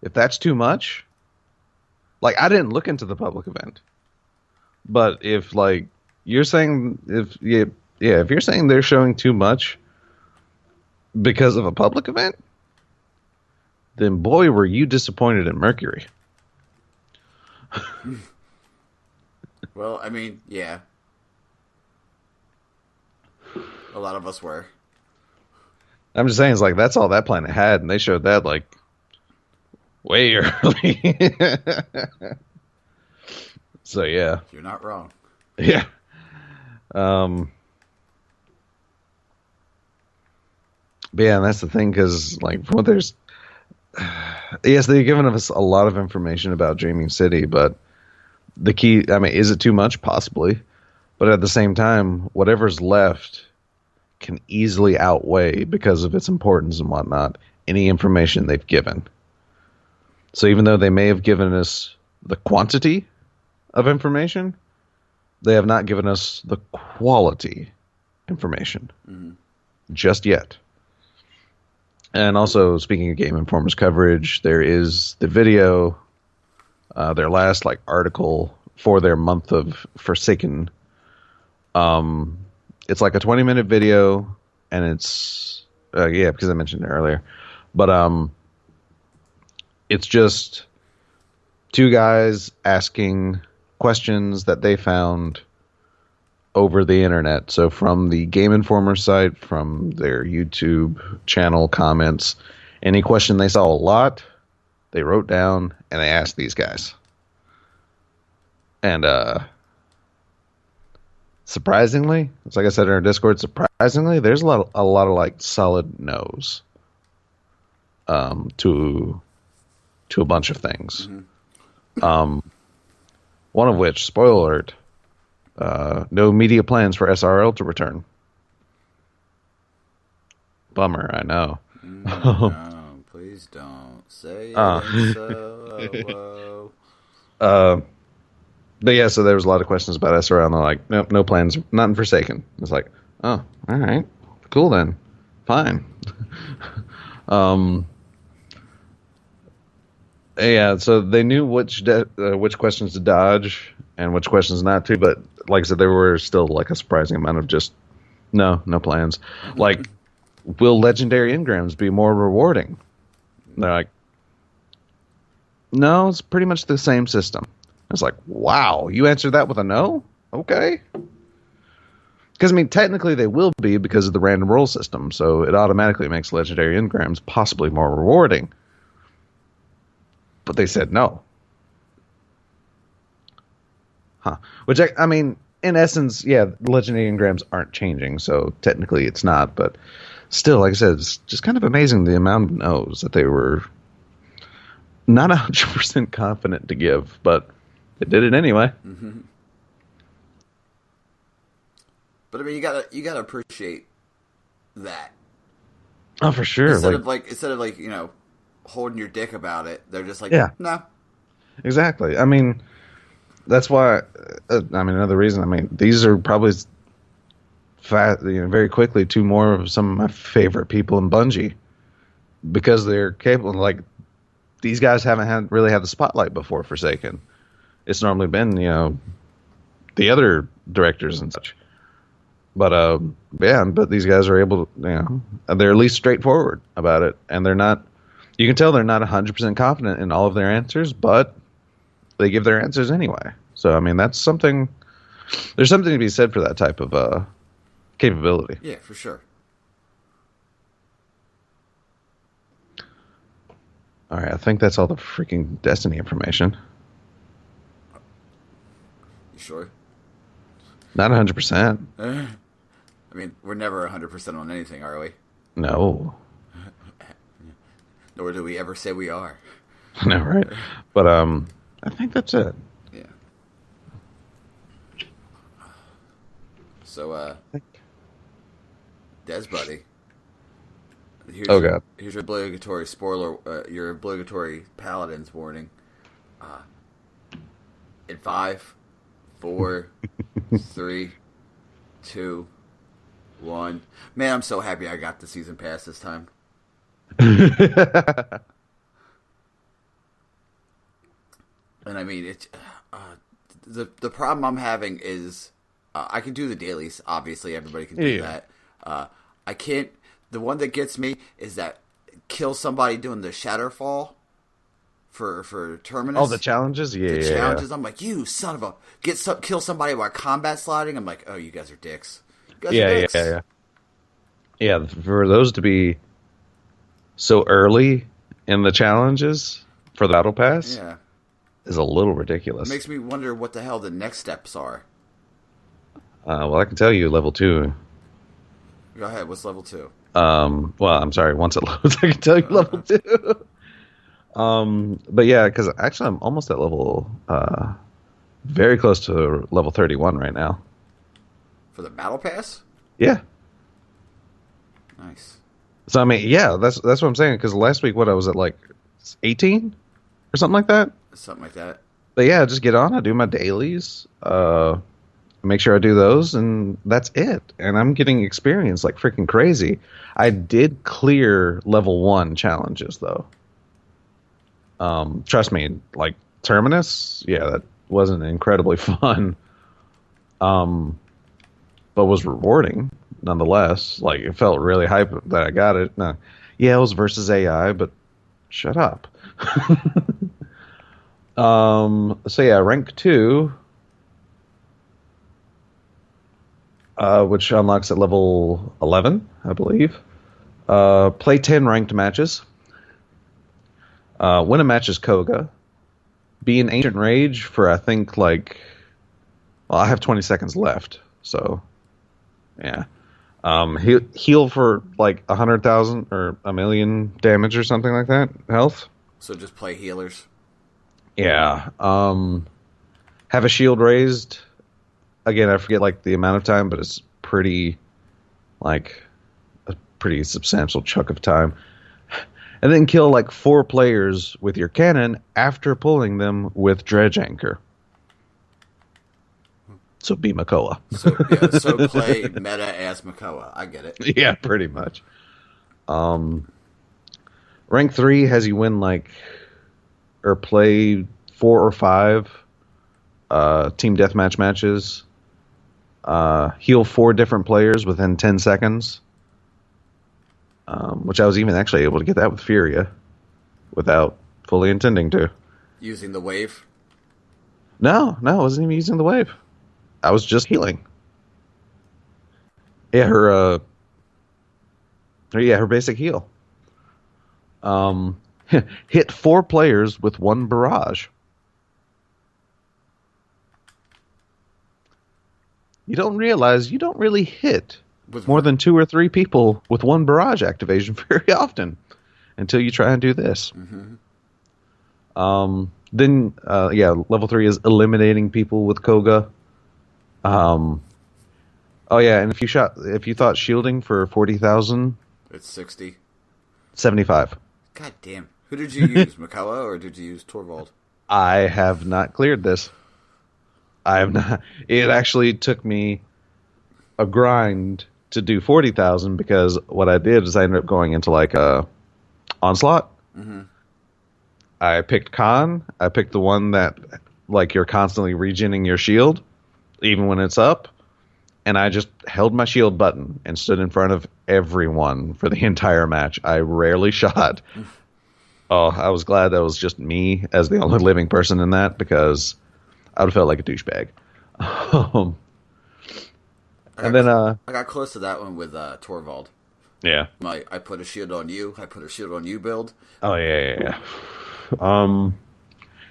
[SPEAKER 2] If that's too much, like, I didn't look into the public event. But if, like, you're saying, if you're saying they're showing too much because of a public event, then boy, were you disappointed in Mercury.
[SPEAKER 1] Well, I mean, yeah. A lot of us were.
[SPEAKER 2] I'm just saying, it's like, that's all that planet had, and they showed that, like, way early. So, yeah.
[SPEAKER 1] You're not wrong.
[SPEAKER 2] Yeah. But yeah, and that's the thing, because, like, from what there's... Yes, they've given us a lot of information about Dreaming City, but the key... I mean, is it too much? Possibly. But at the same time, whatever's left can easily outweigh, because of its importance and whatnot, any information they've given. So even though they may have given us the quantity of information, they have not given us the quality information just yet. And also, speaking of Game Informer's coverage, there is the video, their last article for their month of Forsaken. It's like a 20-minute video, and it's because I mentioned it earlier, but it's just two guys asking questions that they found over the internet. So from the Game Informer site, from their YouTube channel comments, any question they saw a lot, they wrote down and they asked these guys. And surprisingly, it's like I said in our Discord, surprisingly, there's a lot of like solid no's to a bunch of things. Mm-hmm. One of which, spoiler alert, no media plans for SRL to return. Bummer, I know.
[SPEAKER 1] No, please don't say it so.
[SPEAKER 2] But yeah, so there was a lot of questions about SRL, and they're like, nope, no plans, not in Forsaken. It's like, oh, all right, cool then, fine. Yeah, so they knew which questions to dodge and which questions not to, but like I said, there were still like a surprising amount of just no plans. Like, will legendary engrams be more rewarding? They're like, no, it's pretty much the same system. It's like, wow, you answered that with a no? Okay. Because, I mean, technically they will be because of the random roll system, so it automatically makes legendary engrams possibly more rewarding. But they said no. Huh. Which, I mean, in essence, yeah, legendary engrams aren't changing, so technically it's not, but still, like I said, it's just kind of amazing the amount of no's that they were not 100% confident to give, but they did it anyway.
[SPEAKER 1] Mm-hmm. But I mean, you gotta appreciate that.
[SPEAKER 2] Oh, for sure.
[SPEAKER 1] Instead of like holding your dick about it, they're just like, yeah, no.
[SPEAKER 2] Exactly. I mean, that's why. Another reason. I mean, these are probably very quickly two more of some of my favorite people in Bungie because they're capable. Like, these guys haven't really had the spotlight before Forsaken. It's normally been the other directors and such. But but these guys are able to, they're at least straightforward about it, and they're not. You can tell they're not 100% confident in all of their answers, but they give their answers anyway. So I mean, that's something. There's something to be said for that type of capability.
[SPEAKER 1] Yeah, for sure.
[SPEAKER 2] All right, I think that's all the freaking Destiny information.
[SPEAKER 1] You sure?
[SPEAKER 2] Not 100%.
[SPEAKER 1] I mean, we're never 100% on anything, are we?
[SPEAKER 2] No.
[SPEAKER 1] Nor do we ever say we are.
[SPEAKER 2] No, right? But I think that's it.
[SPEAKER 1] Yeah. So, Des buddy.
[SPEAKER 2] God.
[SPEAKER 1] Here's your obligatory spoiler. Your obligatory Paladins warning. In 5, 4, 3, 2, 1. Man, I'm so happy I got the season pass this time. And I mean, it's the problem I'm having is I can do the dailies. Obviously, everybody can do that. I can't. The one that gets me is that kill somebody doing the Shatterfall for Terminus.
[SPEAKER 2] Oh, the challenges? Yeah,
[SPEAKER 1] the challenges. I'm like, you son of a kill somebody while combat sliding. I'm like, oh, you guys are dicks.
[SPEAKER 2] Yeah. For those to be so early in the challenges for the battle pass, is a little ridiculous.
[SPEAKER 1] It makes me wonder what the hell the next steps are.
[SPEAKER 2] Well, I can tell you level 2.
[SPEAKER 1] Go ahead. What's level 2?
[SPEAKER 2] Well, I'm sorry. Once it loads, I can tell you level 2. But yeah, because actually I'm almost at level, very close to level 31 right now.
[SPEAKER 1] For the battle pass?
[SPEAKER 2] Yeah.
[SPEAKER 1] Nice.
[SPEAKER 2] So I mean, yeah, that's what I'm saying. Because last week, I was at like 18 or something like that.
[SPEAKER 1] Something like that.
[SPEAKER 2] But yeah, just get on. I do my dailies. Make sure I do those, and that's it. And I'm getting experience like freaking crazy. I did clear level 1 challenges though. Trust me, like Terminus, yeah, that wasn't incredibly fun. but was rewarding nonetheless. Like, it felt really hype that I got it. No, yeah, it was versus AI, but shut up. So yeah, rank 2, which unlocks at level 11, I believe. Play 10 ranked matches. Win a match as Koga. Be an Ancient Rage for, I think, like... Well, I have 20 seconds left, so... Yeah. Heal for, like, 100,000 or a million damage or something like that. Health.
[SPEAKER 1] So just play healers.
[SPEAKER 2] Yeah. Have a shield raised. Again, I forget, like, the amount of time, but it's pretty... Like, a pretty substantial chunk of time. And then kill like 4 players with your cannon after pulling them with Dredge Anchor. So be Makoa.
[SPEAKER 1] So play meta as Makoa. I get it.
[SPEAKER 2] Yeah, pretty much. Rank 3 has you win like, or play 4 or 5 team deathmatch matches. Heal 4 different players within 10 seconds. Which I was even actually able to get that with Furia without fully intending to.
[SPEAKER 1] Using the wave?
[SPEAKER 2] No, I wasn't even using the wave. I was just healing. Yeah, her basic heal. Hit 4 players with 1 barrage. You don't realize you don't really hit with more than 2 or 3 people with 1 barrage activation very often until you try and do this. Mm-hmm. Then level 3 is eliminating people with Koga. And if you thought shielding for 40,000,
[SPEAKER 1] it's 60.
[SPEAKER 2] 75.
[SPEAKER 1] God damn. Who did you use, Makoa, or did you use Torvald?
[SPEAKER 2] I have not cleared this. I have not. It actually took me a grind to do 40,000 because what I did is I ended up going into like a onslaught. Mm-hmm. I picked Khan. I picked the one that like you're constantly regening your shield, even when it's up. And I just held my shield button and stood in front of everyone for the entire match. I rarely shot. Oh, I was glad that was just me as the only living person in that because I would have felt like a douchebag. I
[SPEAKER 1] got close to that one with Torvald.
[SPEAKER 2] Yeah.
[SPEAKER 1] I put a shield on you. I put a shield on you build.
[SPEAKER 2] Oh, yeah. And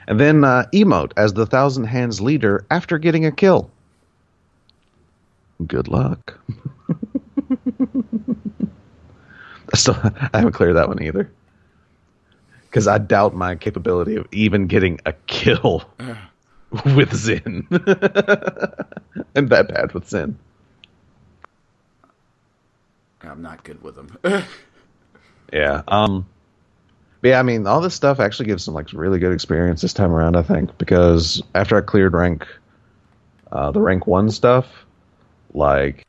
[SPEAKER 2] then emote as the Thousand Hands leader after getting a kill. Good luck. I haven't cleared that one either. Because I doubt my capability of even getting a kill with Zen. I'm that bad with Zen.
[SPEAKER 1] I'm not good with them.
[SPEAKER 2] Yeah. But yeah, I mean, all this stuff actually gives some like really good experience this time around, I think. Because after I cleared the rank 1 stuff, like,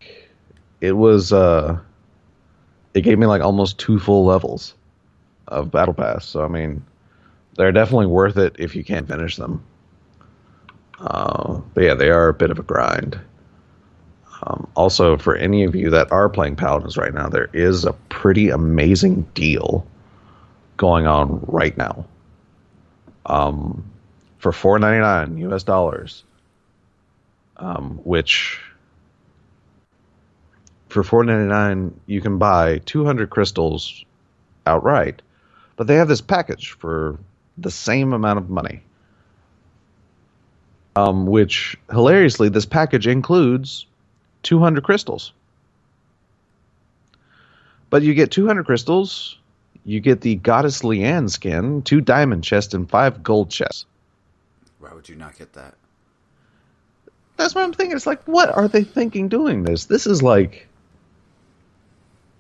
[SPEAKER 2] it was, it gave me like almost 2 full levels of Battle Pass. So, I mean, they're definitely worth it if you can't finish them. But yeah, they are a bit of a grind. Also, for any of you that are playing Paladins right now, there is a pretty amazing deal going on right now. For $4.99 US dollars. Which... For $4.99, you can buy 200 crystals outright. But they have this package for the same amount of money. Which, hilariously, this package includes 200 crystals. But you get 200 crystals, you get the Goddess Leanne skin, 2 diamond chests, and 5 gold chests.
[SPEAKER 1] Why would you not get that?
[SPEAKER 2] That's what I'm thinking. It's like, what are they thinking doing this? This is like...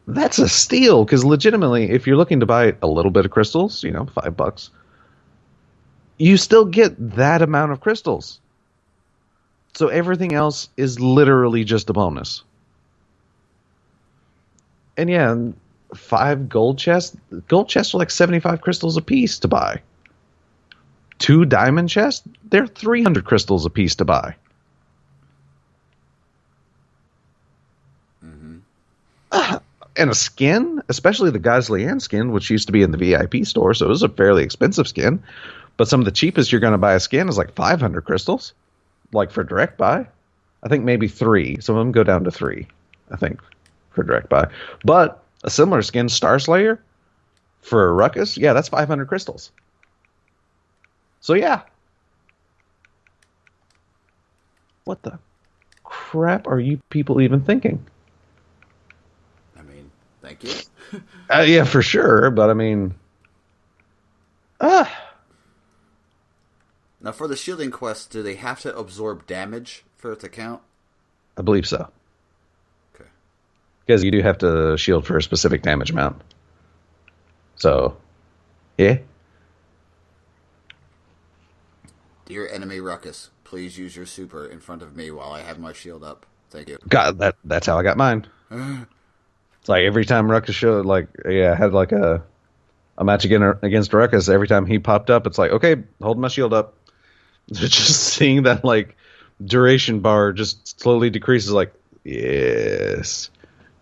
[SPEAKER 2] That's a steal, because legitimately, if you're looking to buy a little bit of crystals, $5, you still get that amount of crystals. So everything else is literally just a bonus. And yeah, 5 gold chests. Gold chests are like 75 crystals a piece to buy. 2 diamond chests, they're 300 crystals a piece to buy. And a skin, especially the Goslian skin, which used to be in the VIP store, so it was a fairly expensive skin. But some of the cheapest you're going to buy a skin is like 500 crystals, like for direct buy. I think maybe 3. Some of them go down to 3, I think, for direct buy. But a similar skin, Star Slayer, for a Ruckus, yeah, that's 500 crystals. So yeah. What the crap are you people even thinking?
[SPEAKER 1] I mean, thank you.
[SPEAKER 2] Yeah, for sure, but I mean...
[SPEAKER 1] Now, for the shielding quest, do they have to absorb damage for it to count?
[SPEAKER 2] I believe so.
[SPEAKER 1] Okay.
[SPEAKER 2] Because you do have to shield for a specific damage amount. So, yeah.
[SPEAKER 1] Dear enemy Ruckus, please use your super in front of me while I have my shield up. Thank you.
[SPEAKER 2] God, that's how I got mine. It's like every time Ruckus showed, like, yeah, I had like a match against Ruckus. Every time he popped up, it's like, okay, hold my shield up. Just seeing that, like, duration bar just slowly decreases, like, yes,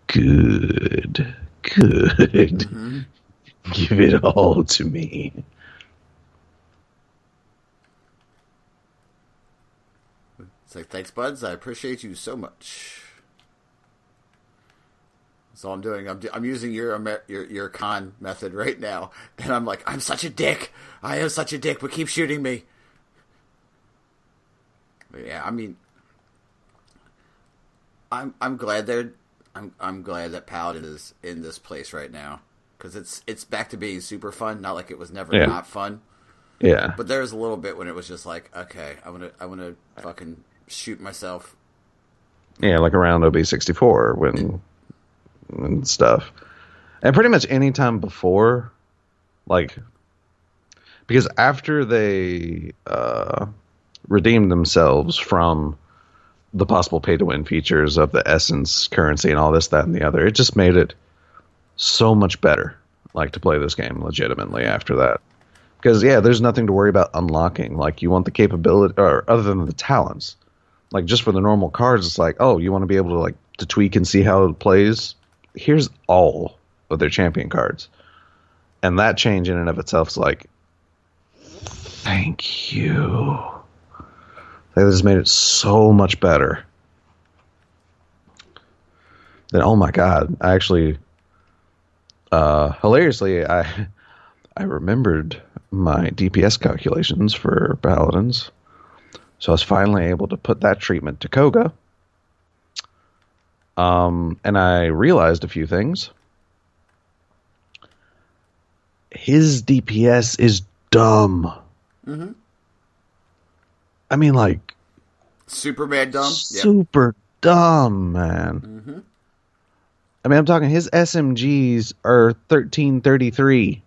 [SPEAKER 2] good. Mm-hmm. Give it all to me.
[SPEAKER 1] It's like, thanks, buds. I appreciate you so much. That's all I'm doing. I'm using your con method right now, and I'm like, I'm such a dick. I am such a dick, but keep shooting me. But yeah, I mean, I'm glad I'm glad that Paladin is in this place right now, because it's back to being super fun. Not like it was never not fun.
[SPEAKER 2] Yeah.
[SPEAKER 1] But there was a little bit when it was just like, okay, I want to fucking shoot myself.
[SPEAKER 2] Yeah, like around OB64 and stuff. And pretty much any time before, like, because after they redeemed themselves from the possible pay-to-win features of the essence currency and all this, that, and the other, it just made it so much better, like, to play this game legitimately after that. Because, yeah, there's nothing to worry about unlocking. Like, you want the capability, or other than the talents. Like, just for the normal cards, it's like, oh, you want to be able to, like, to tweak and see how it plays? Here's all of their champion cards. And that change in and of itself is like, thank you. Like, this made it so much better. Then, oh my god, I actually, hilariously, I remembered my DPS calculations for Paladins. So I was finally able to put that treatment to Koga. And I realized a few things. His DPS is dumb. Mm-hmm. I mean, like...
[SPEAKER 1] Superman dumb?
[SPEAKER 2] Super dumb, man. Mm-hmm. I mean, I'm talking his SMGs are 1333.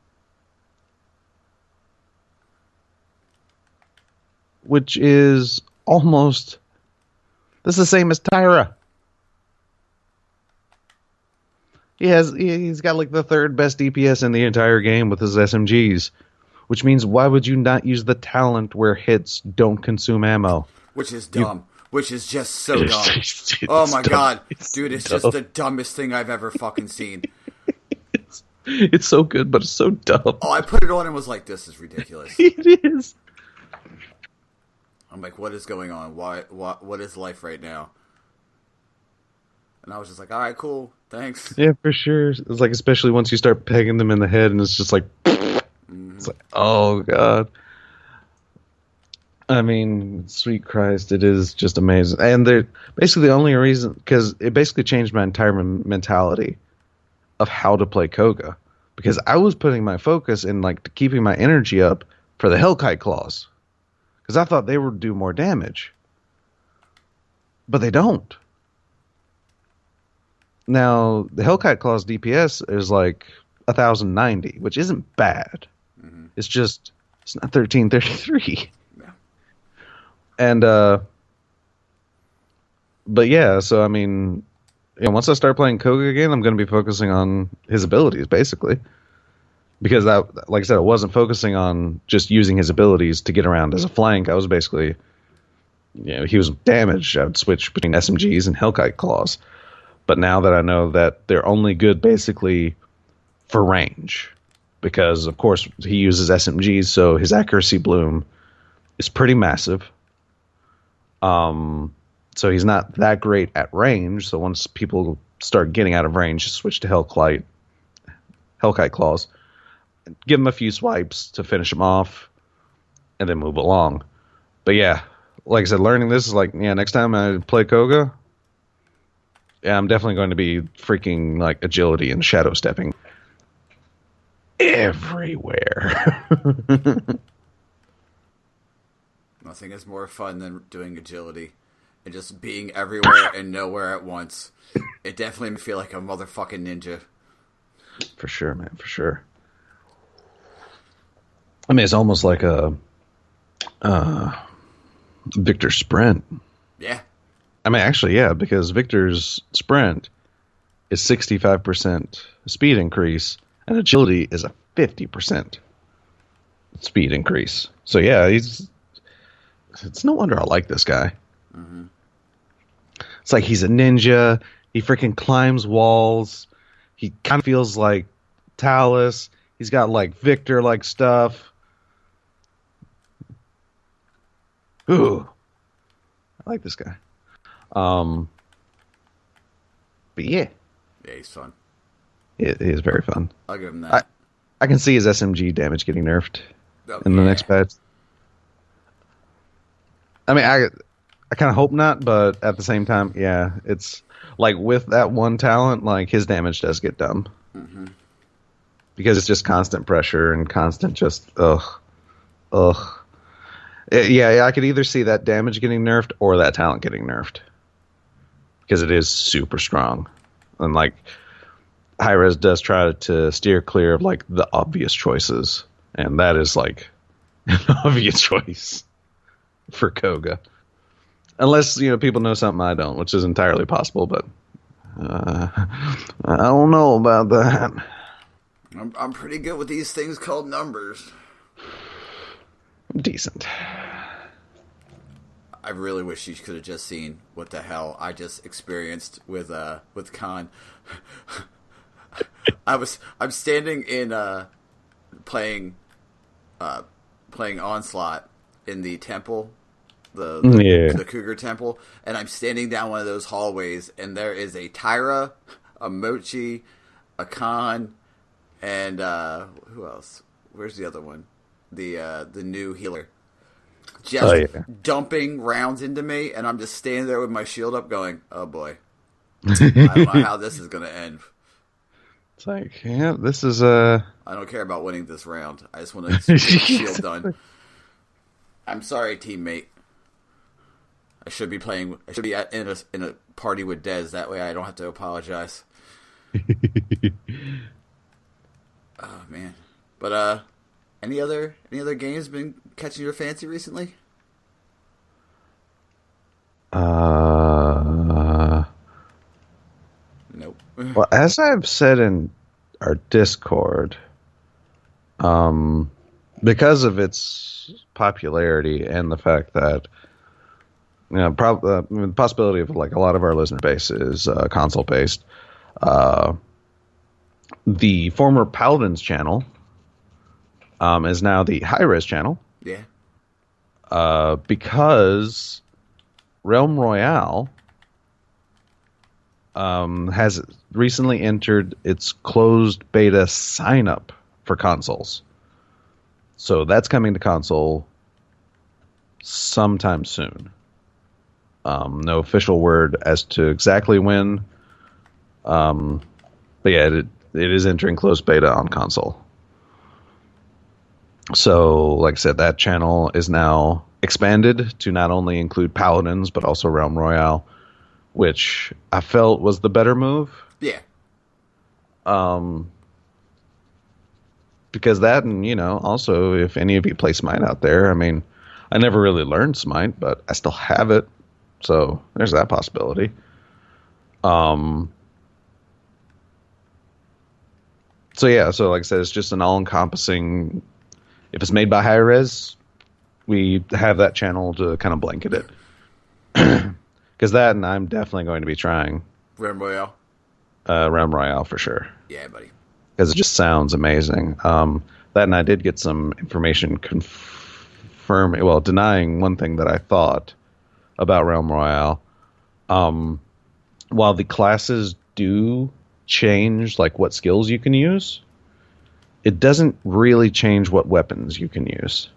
[SPEAKER 2] Which is almost... That's the same as Tyra. He's got like the third best DPS in the entire game with his SMGs. Which means, why would you not use the talent where hits don't consume ammo?
[SPEAKER 1] Which is dumb. Which is just so dumb. Oh my god. Dude, it's just the dumbest thing I've ever fucking seen.
[SPEAKER 2] It's so good, but it's so dumb.
[SPEAKER 1] Oh, I put it on and was like, this is ridiculous.
[SPEAKER 2] It is.
[SPEAKER 1] I'm like, what is going on? What is life right now? And I was just like, all right, cool, thanks.
[SPEAKER 2] Yeah, for sure. It's like, especially once you start pegging them in the head, and it's just like, it's like, oh god. I mean, sweet Christ, it is just amazing. And they're basically the only reason, because it basically changed my entire mentality of how to play Koga, because I was putting my focus in like keeping my energy up for the Hellkite Claws. Because I thought they would do more damage. But they don't. Now, the Hellkite Claw's DPS is like 1,090, which isn't bad. Mm-hmm. It's just, it's not 1333. Yeah. And, but yeah, so I mean, you know, once I start playing Koga again, I'm going to be focusing on his abilities, basically. Because that, like I said, I wasn't focusing on just using his abilities to get around as a flank. I was basically, you know, he was damaged. I would switch between SMGs and Hellkite Claws. But now that I know that they're only good basically for range, because of course he uses SMGs, so his accuracy bloom is pretty massive. So he's not that great at range. So once people start getting out of range, switch to Hellkite Claws, give him a few swipes to finish him off, and then move along. But yeah, like I said, learning this is like, next time I play Koga, yeah, I'm definitely going to be freaking like agility and shadow stepping everywhere.
[SPEAKER 1] Nothing is more fun than doing agility and just being everywhere and nowhere at once. It definitely made me feel like a motherfucking ninja.
[SPEAKER 2] For sure, man, for sure. I mean, it's almost like a Victor sprint.
[SPEAKER 1] Yeah.
[SPEAKER 2] I mean, actually, yeah, because Victor's sprint is 65% speed increase, and agility is a 50% speed increase. So yeah, it's no wonder I like this guy. Mm-hmm. It's like he's a ninja. He freaking climbs walls. He kind of feels like Talus. He's got like Victor-like stuff. Ooh, I like this guy. But yeah,
[SPEAKER 1] he's fun.
[SPEAKER 2] It is very fun.
[SPEAKER 1] I'll give him that.
[SPEAKER 2] I can see his SMG damage getting nerfed in the next patch. I mean, I kind of hope not, but at the same time, yeah, it's like with that one talent, like his damage does get dumb. Mm-hmm. Because it's just constant pressure and constant just ugh. Yeah, I could either see that damage getting nerfed or that talent getting nerfed. Because it is super strong. And like Hi-Rez does try to steer clear of like the obvious choices. And that is like an obvious choice for Koga. Unless, people know something I don't, which is entirely possible, but I don't know about that.
[SPEAKER 1] I'm pretty good with these things called numbers.
[SPEAKER 2] Decent.
[SPEAKER 1] I really wish you could have just seen what the hell I just experienced with Khan. I'm standing in playing Onslaught in the temple, the Cougar temple, and I'm standing down one of those hallways, and there is a Tyra, a Mochi, a Khan, and who else? Where's the other one? The new healer. Just dumping rounds into me, and I'm just standing there with my shield up going, oh boy. I don't know how this is going to end.
[SPEAKER 2] It's like, yeah, this is
[SPEAKER 1] I don't care about winning this round. I just want to get the shield done. I'm sorry, teammate. I should be in a party with Dez. That way I don't have to apologize. Oh, man. But, any other games been catching your fancy recently? Nope.
[SPEAKER 2] Well, as I've said in our Discord, because of its popularity and the fact that the possibility of like a lot of our listener base is console based, the former Paladins channel is now the Hi-Rez channel.
[SPEAKER 1] Yeah.
[SPEAKER 2] Because Realm Royale has recently entered its closed beta sign-up for consoles. So that's coming to console sometime soon. No official word as to exactly when. But yeah, it is entering closed beta on console. So, like I said, that channel is now expanded to not only include Paladins, but also Realm Royale, which I felt was the better move.
[SPEAKER 1] Yeah.
[SPEAKER 2] Because that, and, also, if any of you play Smite out there, I mean, I never really learned Smite, but I still have it. So, there's that possibility. So, yeah, so like I said, it's just an all-encompassing... If it's made by Hi-Rez, we have that channel to kind of blanket it. Because that, and I'm definitely going to be trying
[SPEAKER 1] Realm Royale?
[SPEAKER 2] Realm Royale for sure.
[SPEAKER 1] Yeah, buddy.
[SPEAKER 2] Because it just sounds amazing. That, and I did get some information denying one thing that I thought about Realm Royale. While the classes do change, like what skills you can use, it doesn't really change what weapons you can use.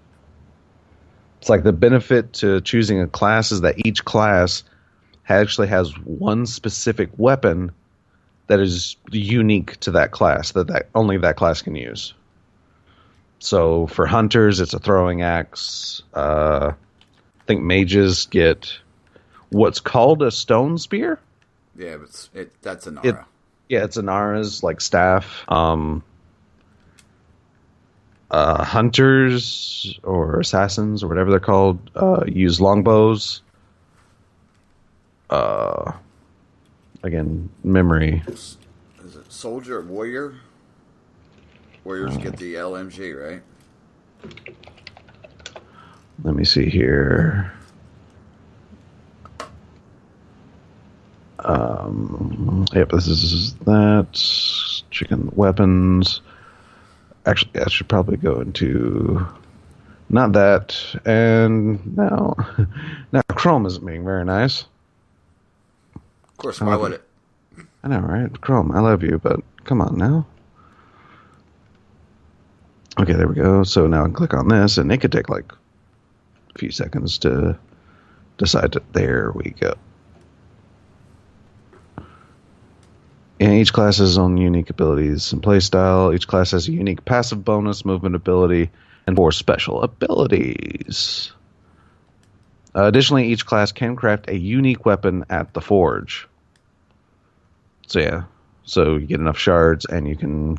[SPEAKER 2] It's like the benefit to choosing a class is that each class actually has one specific weapon that is unique to that class, that only that class can use. So for hunters, it's a throwing axe. I think mages get what's called a stone spear.
[SPEAKER 1] Yeah, but that's an aura.
[SPEAKER 2] It's an aura's like staff. Hunters or assassins or whatever they're called use longbows. Again, memory.
[SPEAKER 1] Is it soldier or warrior? Warriors get the LMG, right?
[SPEAKER 2] Let me see here. Yep, this is that. Chicken weapons. Actually, I should probably go into not that. And now Chrome isn't being very nice.
[SPEAKER 1] Of course, why would it?
[SPEAKER 2] I know, right? Chrome, I love you, but come on now. Okay, there we go. So now I can click on this, and it could take like a few seconds to decide to. There we go. And each class has its own unique abilities and playstyle. Each class has a unique passive bonus, movement ability, and 4 special abilities. Additionally, each class can craft a unique weapon at the forge. So yeah, so you get enough shards, and you can.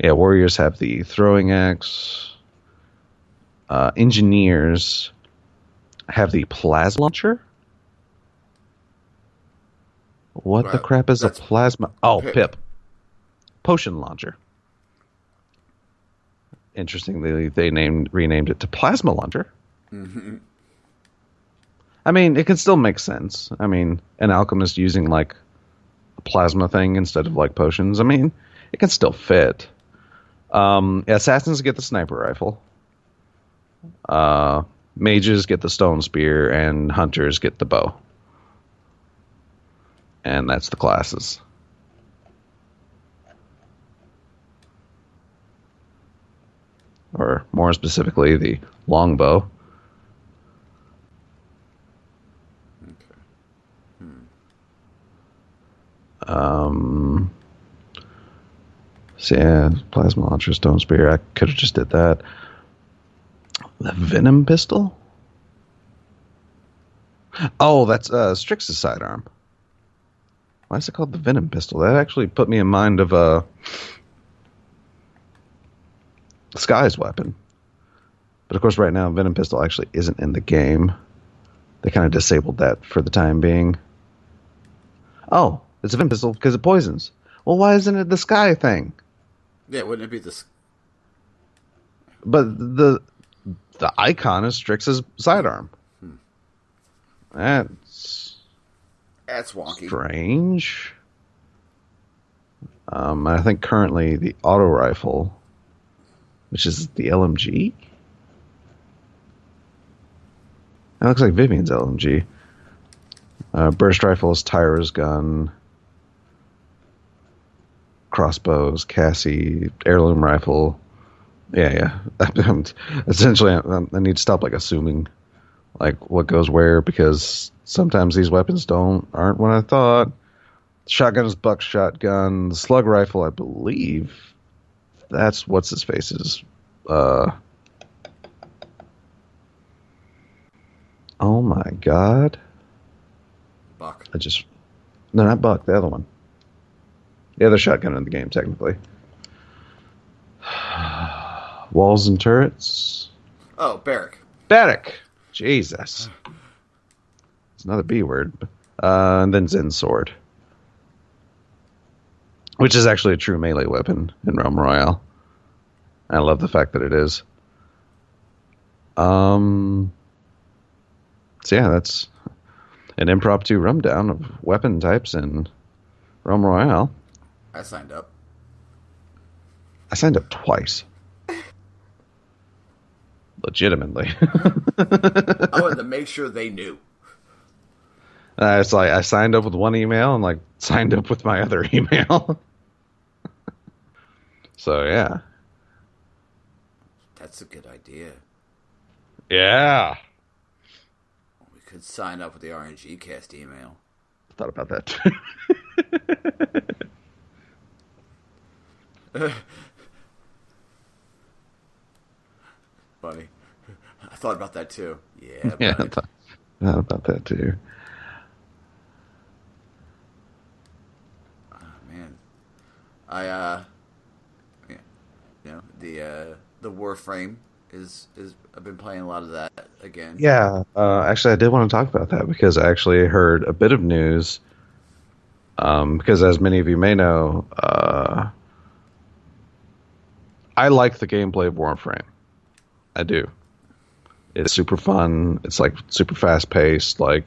[SPEAKER 2] Yeah, warriors have the throwing axe. Engineers have the plasma launcher. What the crap is a plasma? Oh, Pip. Potion launcher. Interestingly, they renamed it to plasma launcher. Mm-hmm. I mean, it can still make sense. I mean, an alchemist using like a plasma thing instead of like potions. I mean, it can still fit. Assassins get the sniper rifle. Mages get the stone spear, and hunters get the bow. And that's the classes. Or more specifically, the longbow. Okay. So yeah, plasma launcher, stone spear. I could have just did that. The venom pistol? Oh, that's Strix's sidearm. Why is it called the venom pistol? That actually put me in mind of Sky's weapon. But of course, right now, venom pistol actually isn't in the game. They kind of disabled that for the time being. Oh, it's a venom pistol because it poisons. Well, why isn't it the Sky thing?
[SPEAKER 1] Yeah, wouldn't it be the...
[SPEAKER 2] But the icon is Strix's sidearm. That's
[SPEAKER 1] wonky.
[SPEAKER 2] Strange. I think currently the auto rifle, which is the LMG. That looks like Vivian's LMG. Burst rifle is Tyra's gun. Crossbows, Cassie, heirloom rifle. Yeah. Essentially, I need to stop like assuming like what goes where, because sometimes these weapons aren't what I thought. Shotgun is Buck's shotgun. The slug rifle, I believe, that's what's his face's. Oh my god.
[SPEAKER 1] Buck.
[SPEAKER 2] No, not Buck. The other one. The other shotgun in the game, technically. Walls and turrets.
[SPEAKER 1] Oh, Barrack.
[SPEAKER 2] Jesus. It's another B word. And then Zen sword. Which is actually a true melee weapon in Realm Royale. I love the fact that it is. So yeah, that's an impromptu rundown of weapon types and Realm Royale.
[SPEAKER 1] I signed up.
[SPEAKER 2] I signed up twice. Legitimately.
[SPEAKER 1] I wanted to make sure they knew.
[SPEAKER 2] It's like I signed up with one email and like signed up with my other email. So yeah.
[SPEAKER 1] That's a good idea.
[SPEAKER 2] Yeah.
[SPEAKER 1] We could sign up with the RngCast email.
[SPEAKER 2] I thought about that too.
[SPEAKER 1] Funny. I thought about that too. Yeah,
[SPEAKER 2] Yeah,
[SPEAKER 1] buddy.
[SPEAKER 2] I thought about that too.
[SPEAKER 1] Oh, man. Yeah, you know, the Warframe is I've been playing a lot of that again.
[SPEAKER 2] Yeah, actually, I did want to talk about that because I actually heard a bit of news. Because as many of you may know, I like the gameplay of Warframe. I do. It's super fun. It's like super fast paced. Like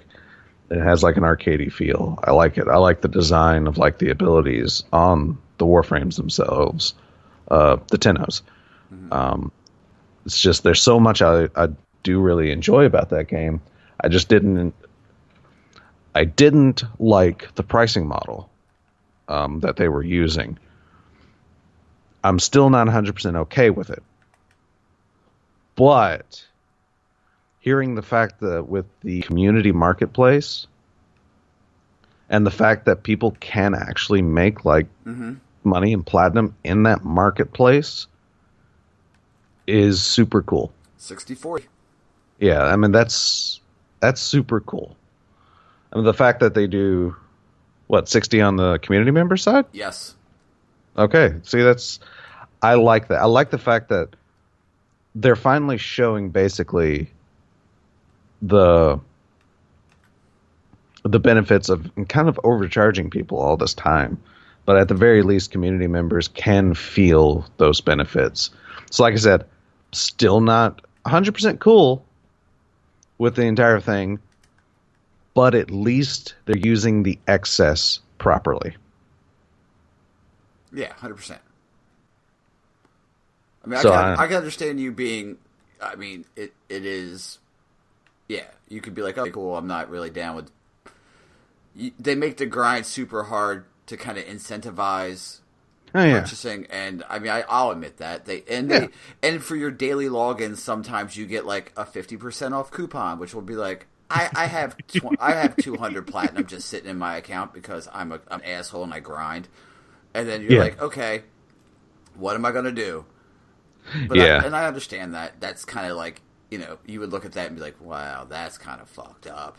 [SPEAKER 2] it has like an arcadey feel. I like it. I like the design of like the abilities on the Warframes themselves, the Tennos.
[SPEAKER 1] Mm-hmm.
[SPEAKER 2] It's just there's so much I do really enjoy about that game. I just didn't like the pricing model that they were using. I'm still not 100% okay with it. But hearing the fact that with the community marketplace and the fact that people can actually make like money and platinum in that marketplace is super cool.
[SPEAKER 1] 60/40.
[SPEAKER 2] Yeah, I mean that's super cool. I mean the fact that they do 60 on the community member side?
[SPEAKER 1] Yes.
[SPEAKER 2] Okay. See, I like that. I like the fact that they're finally showing basically the benefits of kind of overcharging people all this time. But at the very least, community members can feel those benefits. So like I said, still not 100% cool with the entire thing, but at least they're using the excess properly.
[SPEAKER 1] Yeah, 100%. I mean,
[SPEAKER 2] So
[SPEAKER 1] I can understand you being. I mean, it is. Yeah, you could be like, "Oh, cool. I'm not really down with." They make the grind super hard to kind of incentivize purchasing, and I mean, I'll admit that and for your daily logins, sometimes you get like a 50% off coupon, which will be like, I have 200 platinum just sitting in my account because I'm an asshole and I grind, and then you're like, okay, what am I gonna do? But I understand that. That's kind of like, you would look at that and be like, wow, that's kind of fucked up.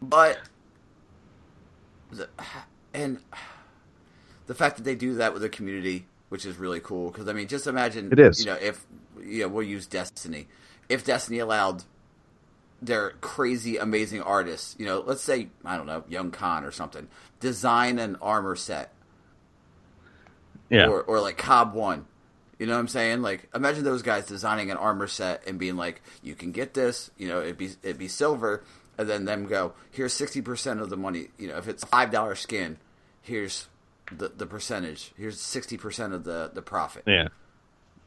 [SPEAKER 1] But the fact that they do that with the community, which is really cool, because I mean, just imagine,
[SPEAKER 2] it is.
[SPEAKER 1] If we'll use Destiny, if Destiny allowed their crazy, amazing artists, let's say, I don't know, Young Khan or something, design an armor set, or like Cobb 1. You know what I'm saying? Like, imagine those guys designing an armor set and being like, you can get this, it'd be silver, and then them go, here's 60% of the money. If it's a $5 skin, here's the percentage. Here's 60% of the profit.
[SPEAKER 2] Yeah.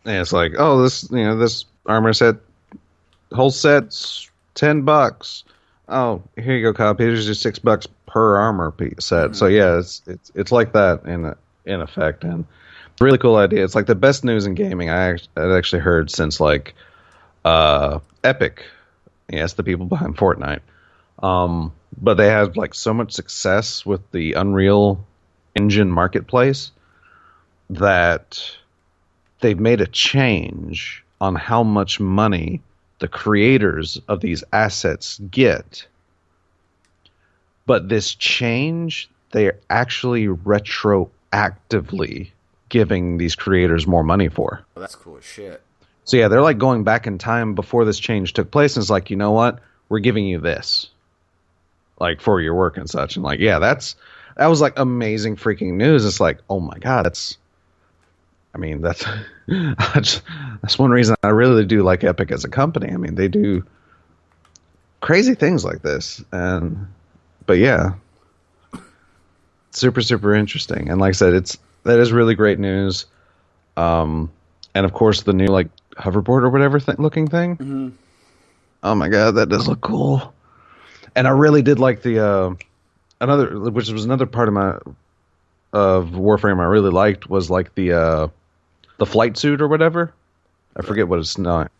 [SPEAKER 2] And it's like, oh, this armor set, whole set's $10. Oh, here you go, Cobb. Here's just $6 per armor set. Mm-hmm. So yeah, it's like that in effect, and really cool idea. It's like the best news in gaming I'd actually heard since like Epic. Yes, the people behind Fortnite. But they had like so much success with the Unreal Engine marketplace that they've made a change on how much money the creators of these assets get. But this change, they are actually retroactively giving these creators more money for.
[SPEAKER 1] Well, that's cool as shit.
[SPEAKER 2] So yeah, they're like going back in time before this change took place, and it's like, you know what? We're giving you this, like, for your work and such. And like, yeah, that was like amazing freaking news. It's like, oh my god, that's one reason I really do like Epic as a company. I mean, they do crazy things like this, but yeah. super, super interesting. And like I said, that is really great news. And of course, the new like hoverboard or whatever looking thing.
[SPEAKER 1] Mm-hmm.
[SPEAKER 2] Oh my god, that does look cool. And I really did like the which was another part of Warframe I really liked was like the flight suit or whatever. I forget what it's named.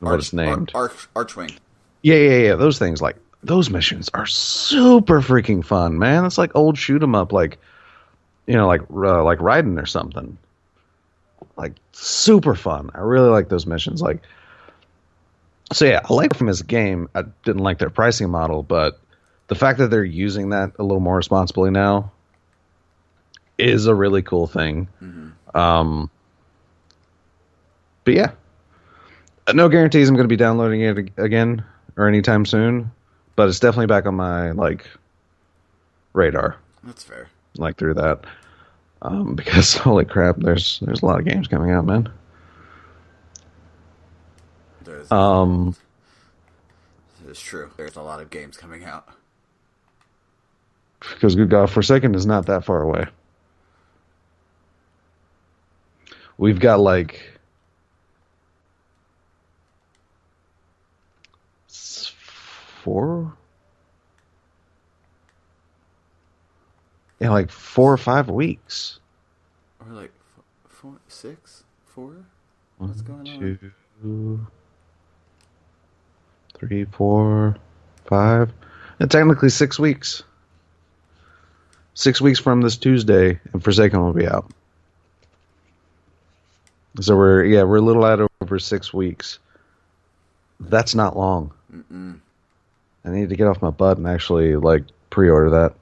[SPEAKER 1] Archwing.
[SPEAKER 2] Yeah. Those things, like those missions are super freaking fun, man. It's like old shoot 'em up, like like riding or something. Like super fun. I really like those missions. Like, so yeah, I like them as a game. I didn't like their pricing model, but the fact that they're using that a little more responsibly now is a really cool thing. Mm-hmm. But yeah, no guarantees I'm going to be downloading it again or anytime soon, but it's definitely back on my like radar.
[SPEAKER 1] That's fair.
[SPEAKER 2] Like through that, because holy crap, there's a lot of games coming out, man.
[SPEAKER 1] It's true. There's a lot of games coming out.
[SPEAKER 2] Because good God, Forsaken is not that far away. We've got like 4 or 5 weeks.
[SPEAKER 1] Or like 4, 6, 4? What's going on?
[SPEAKER 2] 2, 3, 4, 5. And technically 6 weeks. 6 weeks from this Tuesday, and Forsaken will be out. So we're a little out over 6 weeks. That's not long. Mm-mm. I need to get off my butt and actually like pre-order that,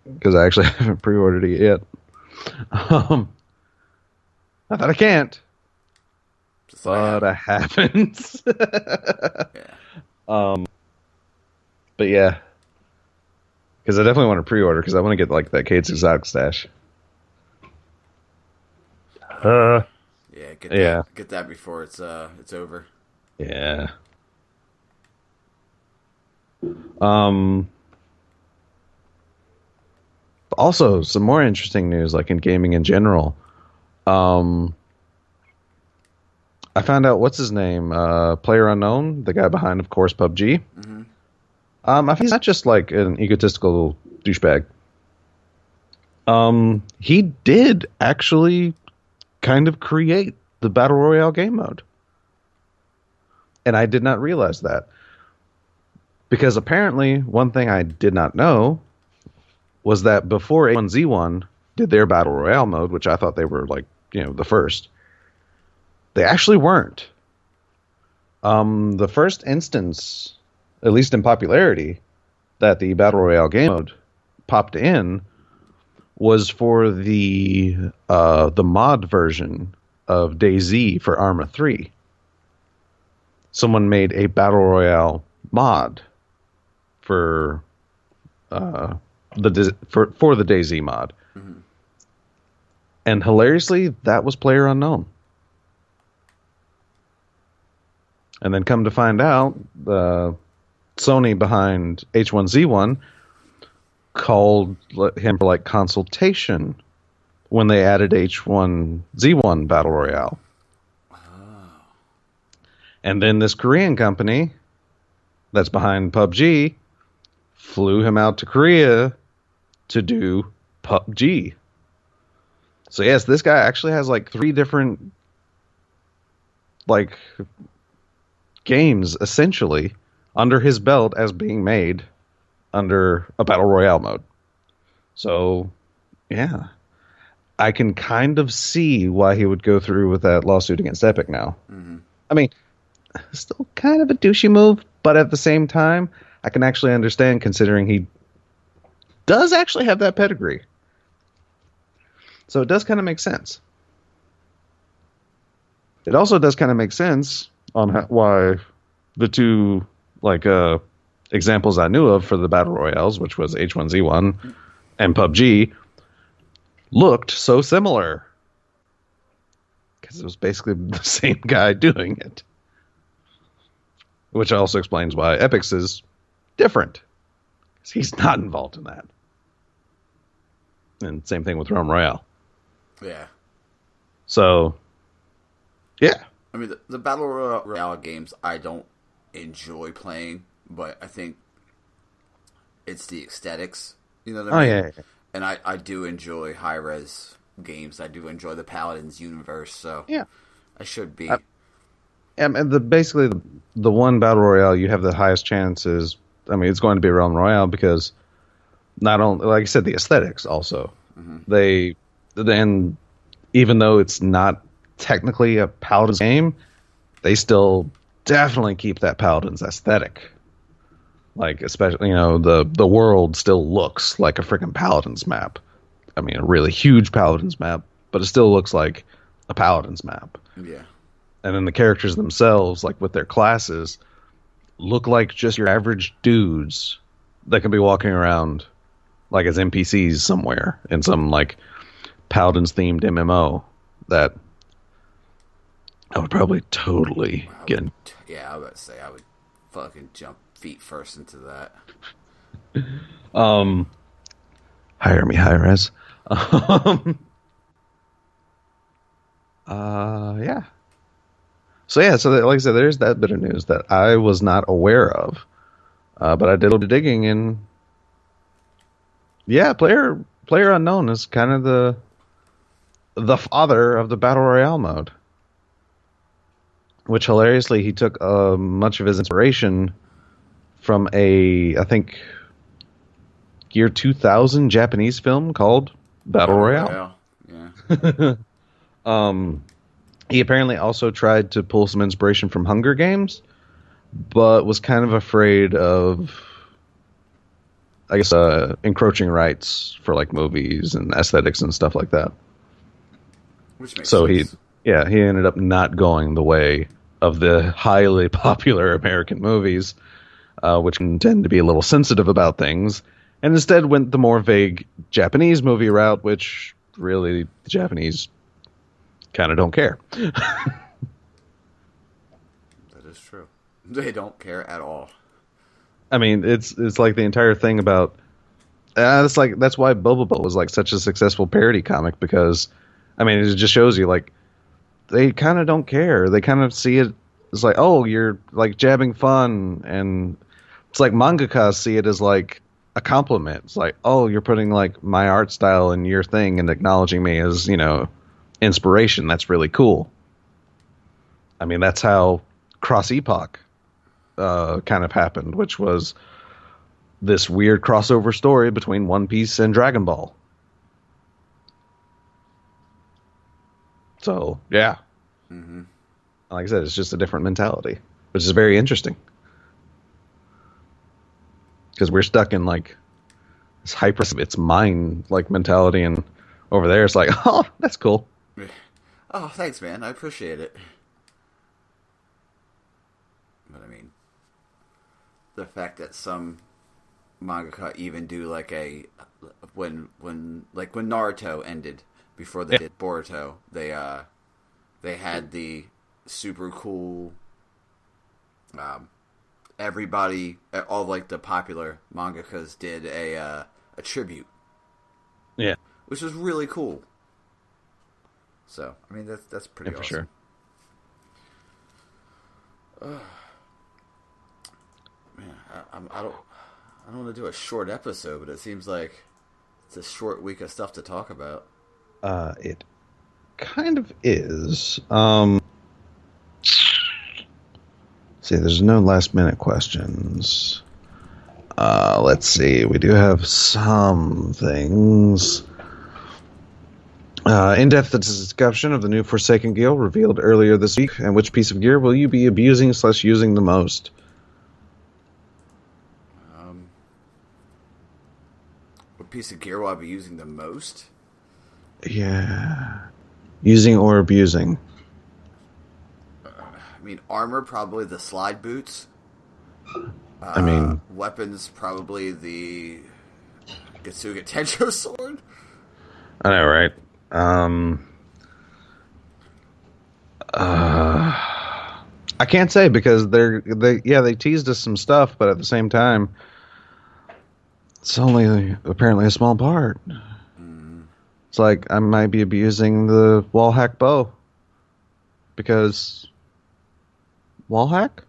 [SPEAKER 2] because I actually haven't pre-ordered it yet. Not that I can't, but I haven't. Yeah. But yeah, because I definitely want to pre-order because I want to get like that Kate's Exotic stash.
[SPEAKER 1] Get that before it's over.
[SPEAKER 2] Yeah. Also, some more interesting news, like in gaming in general. I found out what's his name, PlayerUnknown, the guy behind, of course, PUBG. Mm-hmm. I think he's not just like an egotistical douchebag. He did actually kind of create the Battle Royale game mode. And I did not realize that. Because apparently, one thing I did not know was that before H1Z1 did their Battle Royale mode, which I thought they were like, the first, they actually weren't. The first instance, at least in popularity, that the Battle Royale game mode popped in was for the mod version of DayZ for Arma 3. Someone made a Battle Royale mod for the DayZ mod. Mm-hmm. And hilariously, that was PlayerUnknown. And then come to find out, Sony behind H1Z1 called him for like consultation when they added H1Z1 Battle Royale. Oh. And then this Korean company that's behind PUBG flew him out to Korea to do PUBG. So yes, this guy actually has like 3 different like games essentially under his belt as being made under a Battle Royale mode. So, yeah. I can kind of see why he would go through with that lawsuit against Epic now. Mm-hmm. I mean, still kind of a douchey move, but at the same time, I can actually understand considering he does actually have that pedigree. So it does kind of make sense. It also does kind of make sense on why the 2 examples I knew of for the Battle Royales, which was H1Z1 and PUBG, looked so similar. Because it was basically the same guy doing it. Which also explains why Epic's is different. Because he's not involved in that. And same thing with Realm Royale.
[SPEAKER 1] Yeah.
[SPEAKER 2] So, yeah.
[SPEAKER 1] I mean, the Battle Royale games I don't enjoy playing, but I think it's the aesthetics. You know what I mean?
[SPEAKER 2] Yeah.
[SPEAKER 1] And I do enjoy high-res games. I do enjoy the Paladins universe, so
[SPEAKER 2] Yeah.
[SPEAKER 1] I should be.
[SPEAKER 2] And basically, the one Battle Royale you have the highest chances, I mean, it's going to be Realm Royale because not only, like I said, the aesthetics also. Mm-hmm. Then even though it's not technically a Paladins game, they still definitely keep that Paladins aesthetic. Like, especially, the world still looks like a freaking Paladins map. I mean, a really huge Paladins map, but it still looks like a Paladins map.
[SPEAKER 1] Yeah.
[SPEAKER 2] And then the characters themselves, like with their classes, look like just your average dudes that can be walking around like as NPCs somewhere in some like Paladins themed MMO that I would probably totally get.
[SPEAKER 1] Yeah, I would say I would fucking jump feet first into that.
[SPEAKER 2] Hire me, high-res. Yeah. So like I said, there's that bit of news that I was not aware of, but I did a little digging, and yeah, player unknown is kind of the father of the Battle Royale mode, which hilariously he took much of his inspiration from I think year 2000 Japanese film called Battle Royale.
[SPEAKER 1] Yeah.
[SPEAKER 2] He apparently also tried to pull some inspiration from Hunger Games, but was kind of afraid of, I guess, encroaching rights for like movies and aesthetics and stuff like that.
[SPEAKER 1] Which makes
[SPEAKER 2] sense. He ended up not going the way of the highly popular American movies, which can tend to be a little sensitive about things, and instead went the more vague Japanese movie route, which really the Japanese kind of don't care.
[SPEAKER 1] That is true. They don't care at all.
[SPEAKER 2] I mean, it's like the entire thing about that's why Boba Boat was like such a successful parody comic, because I mean it just shows you like they kind of don't care. They kind of see it as like, oh, you're like jabbing fun, and it's like mangakas see it as like a compliment. It's like, oh, you're putting like my art style in your thing and acknowledging me as inspiration. That's really cool. I mean, that's how Cross Epoch kind of happened, which was this weird crossover story between One Piece and Dragon Ball. So, yeah.
[SPEAKER 1] Mm-hmm.
[SPEAKER 2] Like I said, it's just a different mentality, which is very interesting. Because we're stuck in like this it's mine like mentality, and over there it's like, oh, that's cool.
[SPEAKER 1] Oh, thanks, man. I appreciate it. But I mean, the fact that some mangaka even do like when Naruto ended, before they did Boruto, they had the super cool everybody, all like the popular mangakas did a tribute.
[SPEAKER 2] Yeah.
[SPEAKER 1] Which was really cool. So, I mean, that's pretty awesome. For sure. Man, I don't want to do a short episode, but it seems like it's a short week of stuff to talk about.
[SPEAKER 2] It kind of is. See, there's no last minute questions. Let's see. We do have some things. In-depth discussion of the new Forsaken gear revealed earlier this week. And which piece of gear will you be abusing/using the most?
[SPEAKER 1] What piece of gear will I be using the most?
[SPEAKER 2] Yeah. Using or abusing.
[SPEAKER 1] I mean, armor, probably the slide boots.
[SPEAKER 2] I mean...
[SPEAKER 1] Weapons, probably the Getsuga Tenjo sword.
[SPEAKER 2] I know, right? I can't say, because they teased us some stuff, but at the same time, it's only apparently a small part.
[SPEAKER 1] Mm-hmm.
[SPEAKER 2] It's like I might be abusing the wall hack bow because wall hack.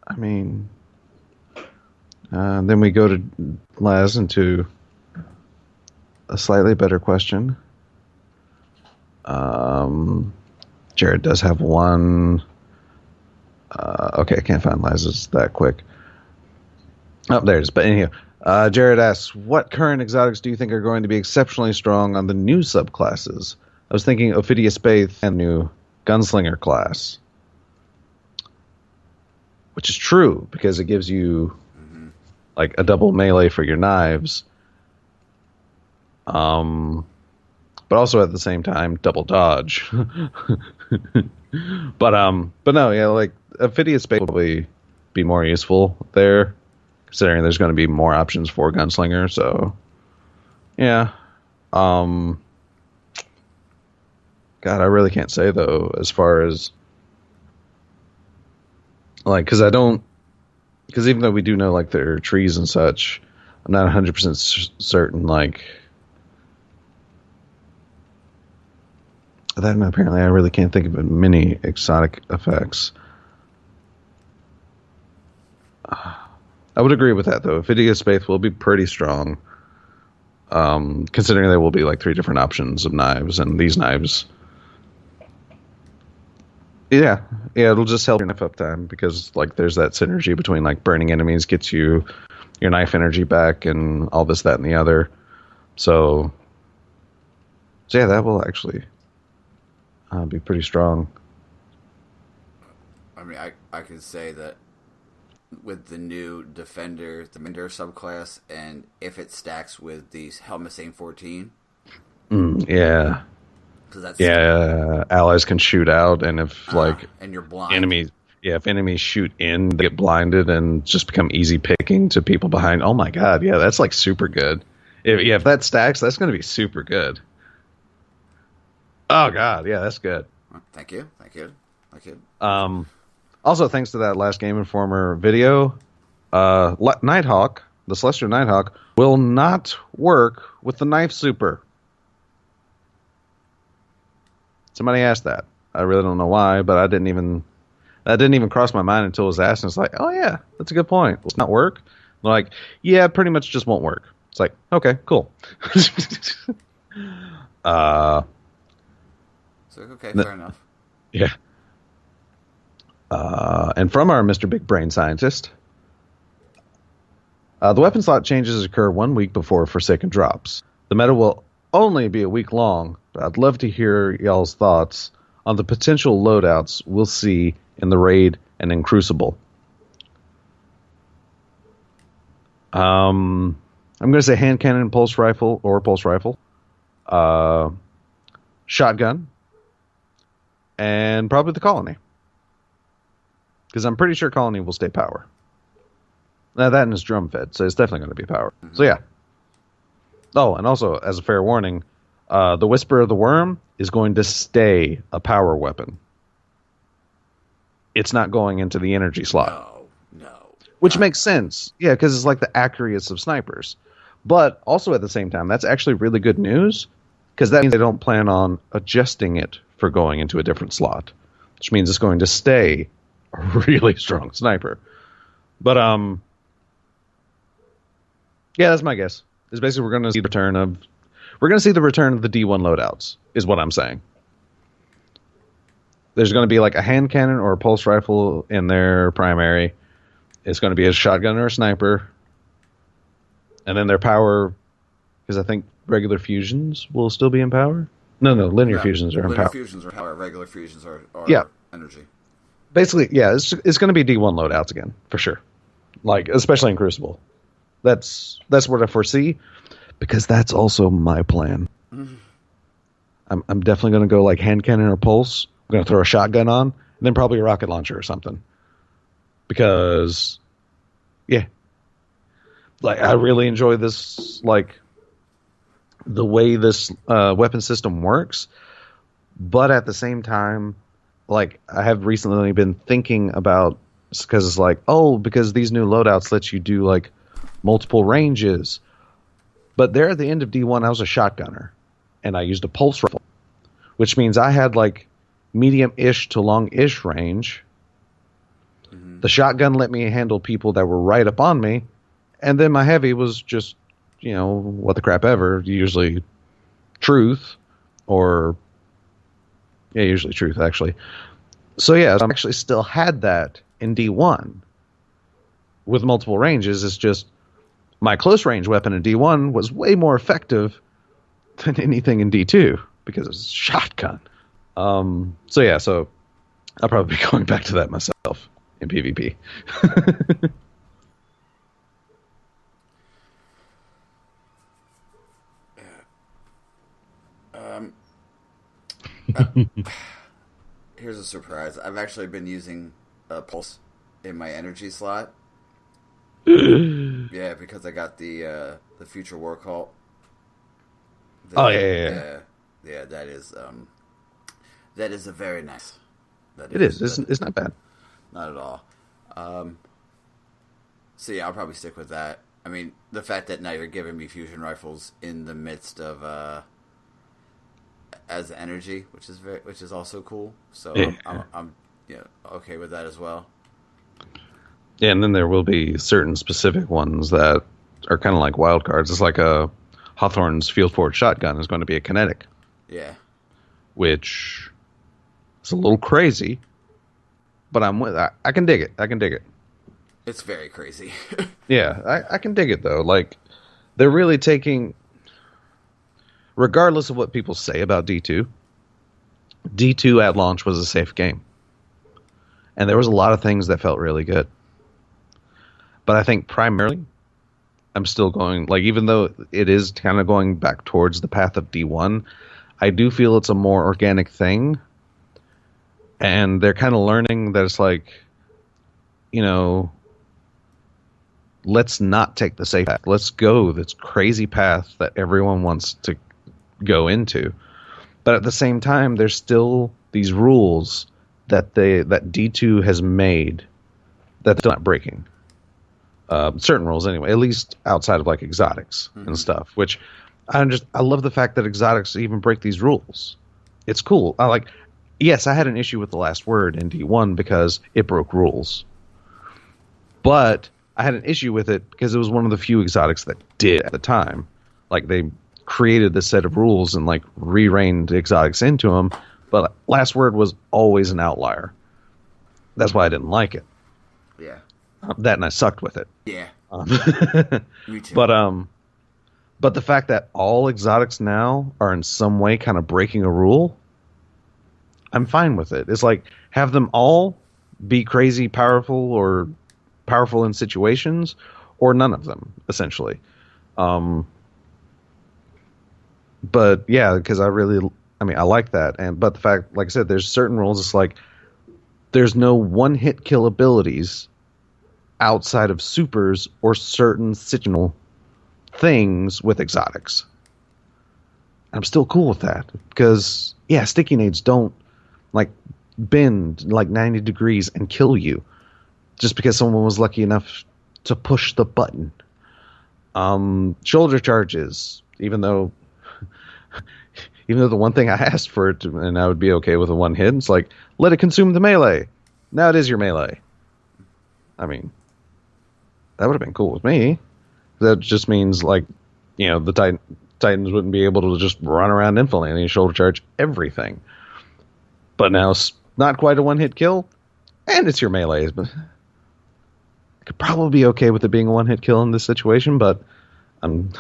[SPEAKER 2] I mean, then we go to Laz into a slightly better question. Jared does have one. Okay, I can't find Laz's that quick. Oh, there it is. But anyhow, Jared asks, what current exotics do you think are going to be exceptionally strong on the new subclasses? I was thinking Ophidia Spaith and new Gunslinger class. Which is true, because it gives you like a double melee for your knives. But also at the same time, double dodge. but no, yeah, like Ophidia Spaith will probably be more useful there, considering there's going to be more options for Gunslinger. So, yeah. God, I really can't say though, as far as like, because even though we do know like there are trees and such, I'm not 100% certain like. Then apparently I really can't think of many exotic effects. I would agree with that though. Ophidia Spaith will be pretty strong, considering there will be like 3 different options of knives, and these knives. Yeah, it'll just help your knife uptime because like there's that synergy between like burning enemies gets you your knife energy back and all this, that, and the other. So yeah, that will actually be pretty strong.
[SPEAKER 1] I mean, I could say that with the new Defender subclass, and if it stacks with these Helmsane 14.
[SPEAKER 2] Yeah.
[SPEAKER 1] That's,
[SPEAKER 2] allies can shoot out, and if
[SPEAKER 1] and you're blind.
[SPEAKER 2] Enemies, if enemies shoot in, they get blinded and just become easy picking to people behind. Oh my god, yeah, that's like super good. If that stacks, that's going to be super good. Oh god, yeah, that's good.
[SPEAKER 1] Thank you.
[SPEAKER 2] Also, thanks to that last Game Informer video, Nighthawk, the Celestial Nighthawk, will not work with the Knife Super. Somebody asked that. I really don't know why, but that didn't even cross my mind until it was asked, and it's like, oh yeah, that's a good point. Will it not work? They're like, yeah, pretty much just won't work. It's like, okay, cool.
[SPEAKER 1] Okay, fair enough.
[SPEAKER 2] Yeah. And from our Mr. Big Brain Scientist, the weapon slot changes occur 1 week before Forsaken drops. The meta will only be a week long, but I'd love to hear y'all's thoughts on the potential loadouts we'll see in the Raid and in Crucible. I'm going to say hand cannon, pulse rifle, shotgun, and probably the Colony. Because I'm pretty sure Colony will stay power. Now that and it's drum fed, so it's definitely going to be power. So yeah. Oh, and also, as a fair warning, the Whisper of the Worm is going to stay a power weapon. It's not going into the energy slot.
[SPEAKER 1] No.
[SPEAKER 2] Which makes sense. Yeah, because it's like the accurates of snipers. But also at the same time, that's actually really good news, because that means they don't plan on adjusting it for going into a different slot, which means it's going to stay a really strong sniper. But yeah, that's my guess. Is basically we're going to see the return of the D1 loadouts, is what I'm saying. There's going to be like a hand cannon or a pulse rifle in their primary. It's going to be a shotgun or a sniper. And then their power, because I think regular fusions will still be in power. No, linear fusions are in power.
[SPEAKER 1] Linear fusions are power. Regular fusions are energy.
[SPEAKER 2] Basically, yeah, it's going to be D1 loadouts again, for sure. Like, especially in Crucible. That's what I foresee, because that's also my plan. Mm-hmm. I'm definitely going to go like hand cannon or pulse. I'm going to throw a shotgun on, and then probably a rocket launcher or something. Because, yeah. Like, I really enjoy this, like, the way this weapon system works. But at the same time, like, I have recently been thinking about, because it's like, because these new loadouts let you do, like, multiple ranges. But there at the end of D1, I was a shotgunner, and I used a pulse rifle, which means I had like medium-ish to long-ish range. Mm-hmm. The shotgun let me handle people that were right up on me, and then my heavy was just, what the crap ever, usually truth, or, usually truth, actually. So yeah, I actually still had that in D1 with multiple ranges. It's just my close range weapon in D1 was way more effective than anything in D2 because it's a shotgun. So I'll probably be going back to that myself in PvP.
[SPEAKER 1] Here's a surprise. I've actually been using a pulse in my energy slot. Yeah, because I got the future war cult.
[SPEAKER 2] Yeah.
[SPEAKER 1] That is a very nice.
[SPEAKER 2] It's not bad.
[SPEAKER 1] Not at all. So yeah, I'll probably stick with that. I mean, the fact that now you're giving me fusion rifles in the midst of as energy, which is also cool. So yeah. I'm okay with that as well.
[SPEAKER 2] Yeah, and then there will be certain specific ones that are kind of like wild cards. It's like Hawthorne's Field Forge shotgun is going to be a kinetic.
[SPEAKER 1] Yeah.
[SPEAKER 2] Which is a little crazy, but I can dig it.
[SPEAKER 1] It's very crazy.
[SPEAKER 2] Yeah, I can dig it, though. Like, they're really taking, regardless of what people say about D2 at launch was a safe game. And there was a lot of things that felt really good. But I think primarily, I'm still going, like, even though it is kind of going back towards the path of D1, I do feel it's a more organic thing. And they're kind of learning that it's like, let's not take the safe path. Let's go this crazy path that everyone wants to go into. But at the same time, there's still these rules that D2 has made that they're not breaking. Certain rules anyway, at least outside of like exotics and stuff, which I love the fact that exotics even break these rules. It's cool. Yes, I had an issue with the last word in D1 because it broke rules. But I had an issue with it because it was one of the few exotics that did at the time. Like, they created this set of rules and like re-reined exotics into them, but last word was always an outlier. That's why I didn't like it.
[SPEAKER 1] Yeah.
[SPEAKER 2] That and I sucked with it.
[SPEAKER 1] Yeah. Me too.
[SPEAKER 2] But the fact that all exotics now are in some way kind of breaking a rule, I'm fine with it. It's like, have them all be crazy powerful or powerful in situations, or none of them, essentially. But yeah, because I like that. But the fact, like I said, there's certain rules. It's like, there's no one-hit kill abilities outside of supers or certain situational things with exotics. I'm still cool with that because, yeah, sticky nades don't like bend like 90 degrees and kill you just because someone was lucky enough to push the button. Shoulder charges, even though the one thing I asked for it to, and I would be okay with a one hit, it's like, let it consume the melee. Now it is your melee. I mean, that would have been cool with me. That just means, like, the Titans wouldn't be able to just run around infinitely and shoulder charge everything. But now it's not quite a one-hit kill, and it's your melees. But I could probably be okay with it being a one-hit kill in this situation, but I'm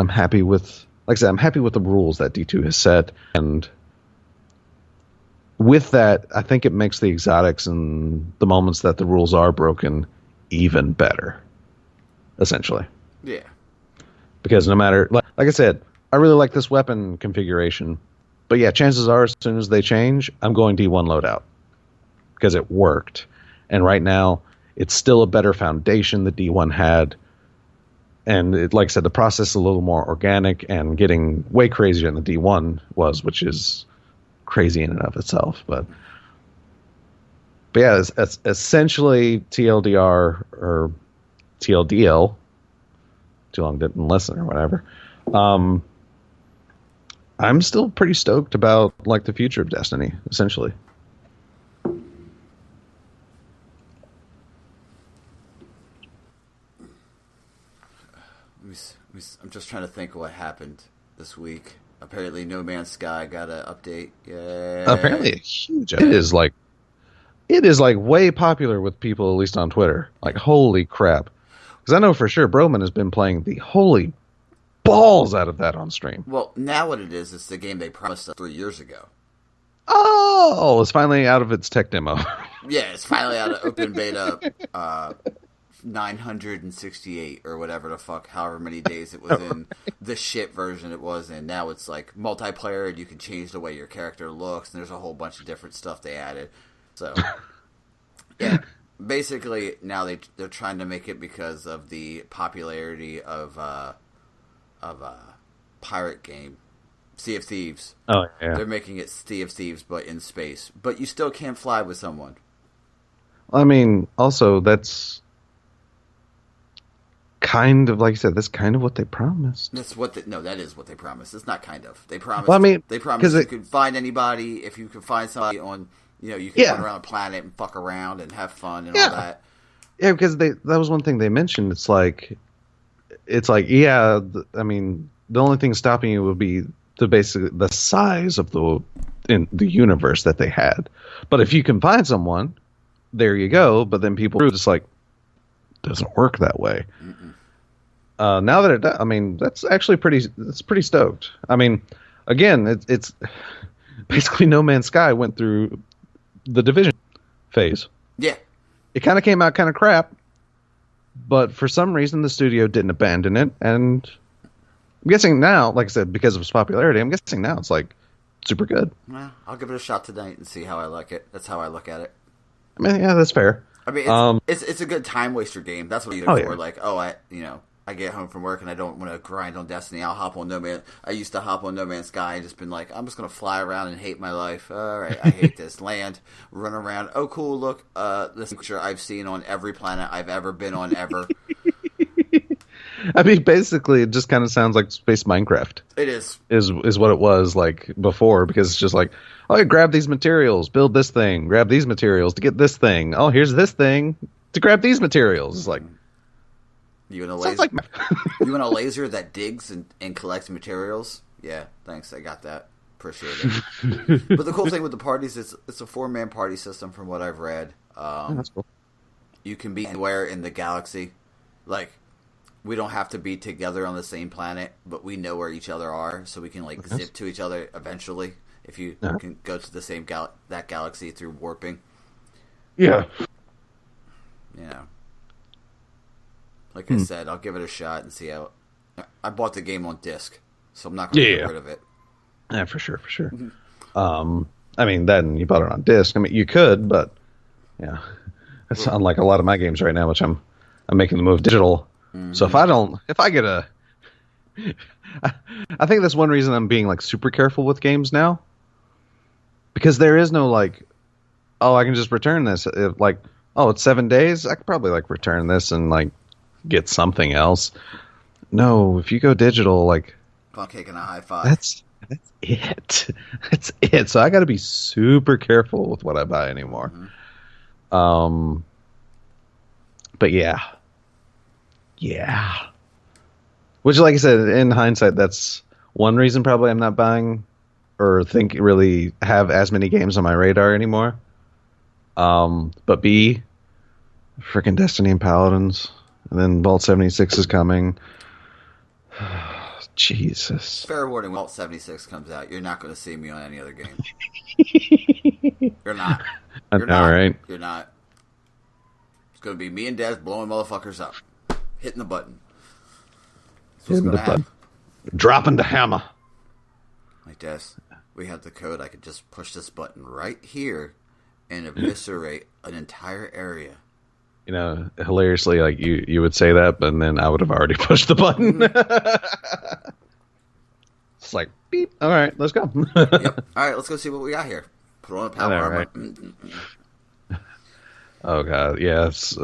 [SPEAKER 2] happy with, like I said, I'm happy with the rules that D2 has set, and with that, I think it makes the exotics and the moments that the rules are broken even better, essentially.
[SPEAKER 1] Yeah.
[SPEAKER 2] Because no matter, like I said, I really like this weapon configuration. But yeah, chances are as soon as they change, I'm going D1 loadout. Because it worked. And right now, it's still a better foundation that D1 had. And like I said, the process is a little more organic and getting way crazier than the D1 was, which is crazy in and of itself. But yeah, it's essentially TLDR or TLDL too long didn't listen or whatever. I'm still pretty stoked about like the future of Destiny, essentially.
[SPEAKER 1] I'm just trying to think what happened this week. Apparently, No Man's Sky got an update. Yeah.
[SPEAKER 2] Apparently, a huge. It is like way popular with people, at least on Twitter. Like, holy crap! Because I know for sure Broman has been playing the holy balls out of that on stream.
[SPEAKER 1] Well, now what it is, it's the game they promised us 3 years ago.
[SPEAKER 2] Oh, it's finally out of its tech demo.
[SPEAKER 1] Yeah, it's finally out of open beta. 968 or whatever the fuck, however many days it was in the shit version it was in. Now it's like multiplayer, and you can change the way your character looks, and there's a whole bunch of different stuff they added. So, yeah, basically now they're trying to make it because of the popularity of pirate game, Sea of Thieves.
[SPEAKER 2] Oh yeah,
[SPEAKER 1] they're making it Sea of Thieves but in space, but you still can't fly with someone.
[SPEAKER 2] I mean, also that's kind of, like you said, that's kind of what they promised.
[SPEAKER 1] That is what they promised. It's not kind of. They promised.
[SPEAKER 2] Well, I mean,
[SPEAKER 1] they promised you could find anybody. If you could find somebody on, you can run around the planet and fuck around and have fun and all that.
[SPEAKER 2] Yeah, because that was one thing they mentioned. It's like, I mean, the only thing stopping you would be basically the size of the universe that they had. But if you can find someone, there you go. But then people are just like, doesn't work that way. Now that it does, I mean, that's actually pretty stoked. I mean, again, it's basically No Man's Sky went through the Division phase.
[SPEAKER 1] Yeah.
[SPEAKER 2] It kind of came out kind of crap, but for some reason the studio didn't abandon it, and I'm guessing now, like I said, because of its popularity, I'm guessing now it's like super good.
[SPEAKER 1] Well, I'll give it a shot tonight and see how I like it. That's how I look at it.
[SPEAKER 2] I mean, yeah, that's fair.
[SPEAKER 1] I mean, it's a good time waster game. That's what you're for.
[SPEAKER 2] Yeah.
[SPEAKER 1] Like, I get home from work and I don't want to grind on Destiny. I'll hop on No Man. I used to hop on No Man's Sky and just been like, I'm just going to fly around and hate my life. All right, I hate this. Land, run around. Oh, cool, look, this picture I've seen on every planet I've ever been on ever.
[SPEAKER 2] I mean, basically, it just kind of sounds like Space Minecraft.
[SPEAKER 1] It is
[SPEAKER 2] what it was like before, because it's just like, oh, you grab these materials, build this thing, grab these materials to get this thing. Oh, here's this thing to grab these materials. It's like,
[SPEAKER 1] you want a laser?
[SPEAKER 2] Like...
[SPEAKER 1] you want a laser that digs and collects materials? Yeah, thanks. I got that. Appreciate it. But the cool thing with the parties is it's a 4-man party system, from what I've read.
[SPEAKER 2] That's cool.
[SPEAKER 1] You can be anywhere in the galaxy. Like, we don't have to be together on the same planet, but we know where each other are, so we can zip to each other eventually if you can go to the same that galaxy through warping.
[SPEAKER 2] Yeah.
[SPEAKER 1] Like I said, I'll give it a shot and see how. I bought the game on disc, so I'm not going to get rid of it.
[SPEAKER 2] Yeah, for sure. Mm-hmm. I mean, then you bought it on disc. I mean, you could, but yeah, it's unlike a lot of my games right now, which I'm making the move digital. Mm-hmm. So if I get a, I think that's one reason I'm being like super careful with games now, because there is no like, oh, I can just return this. It's 7 days. I could probably return this and get something else. No, if you go digital,
[SPEAKER 1] I'm kicking a high five.
[SPEAKER 2] That's it. That's it. So I got to be super careful with what I buy anymore. Mm-hmm. But yeah. Which, like I said, in hindsight, that's one reason probably I'm not buying or really have as many games on my radar anymore. But B, freaking Destiny and Paladins, and then Vault 76 is coming. Jesus.
[SPEAKER 1] Fair warning, Vault 76 comes out. You're not going to see me on any other game. You're not. You're not.
[SPEAKER 2] Right?
[SPEAKER 1] You're not. It's going to be me and Des blowing motherfuckers up. Hitting the button. That's what's going to happen.
[SPEAKER 2] Dropping the hammer.
[SPEAKER 1] Like, Des, we have the code. I could just push this button right here and eviscerate an entire area.
[SPEAKER 2] Hilariously, you would say that, but then I would have already pushed the button. It's like, beep. All right, let's go.
[SPEAKER 1] Yep. All right, let's go see what we got here. Put on a power armor.
[SPEAKER 2] Right. Oh, God. Yeah, it's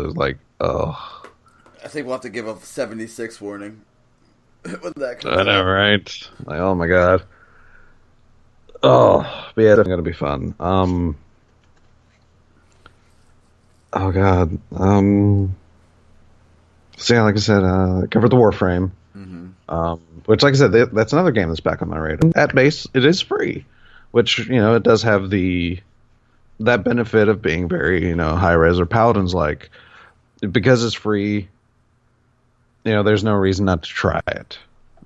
[SPEAKER 2] I
[SPEAKER 1] think we'll have to give a 76 warning. when that comes
[SPEAKER 2] I know,
[SPEAKER 1] out.
[SPEAKER 2] right? Like, oh my god. Oh, but yeah, that's gonna be fun. Oh god. So yeah, like I said, I covered the Warframe.
[SPEAKER 1] Mm-hmm.
[SPEAKER 2] Which, like I said, that's another game that's back on my radar. At base, it is free, which it does have that benefit of being very high res or Paladins like. Because it's free, there's no reason not to try it.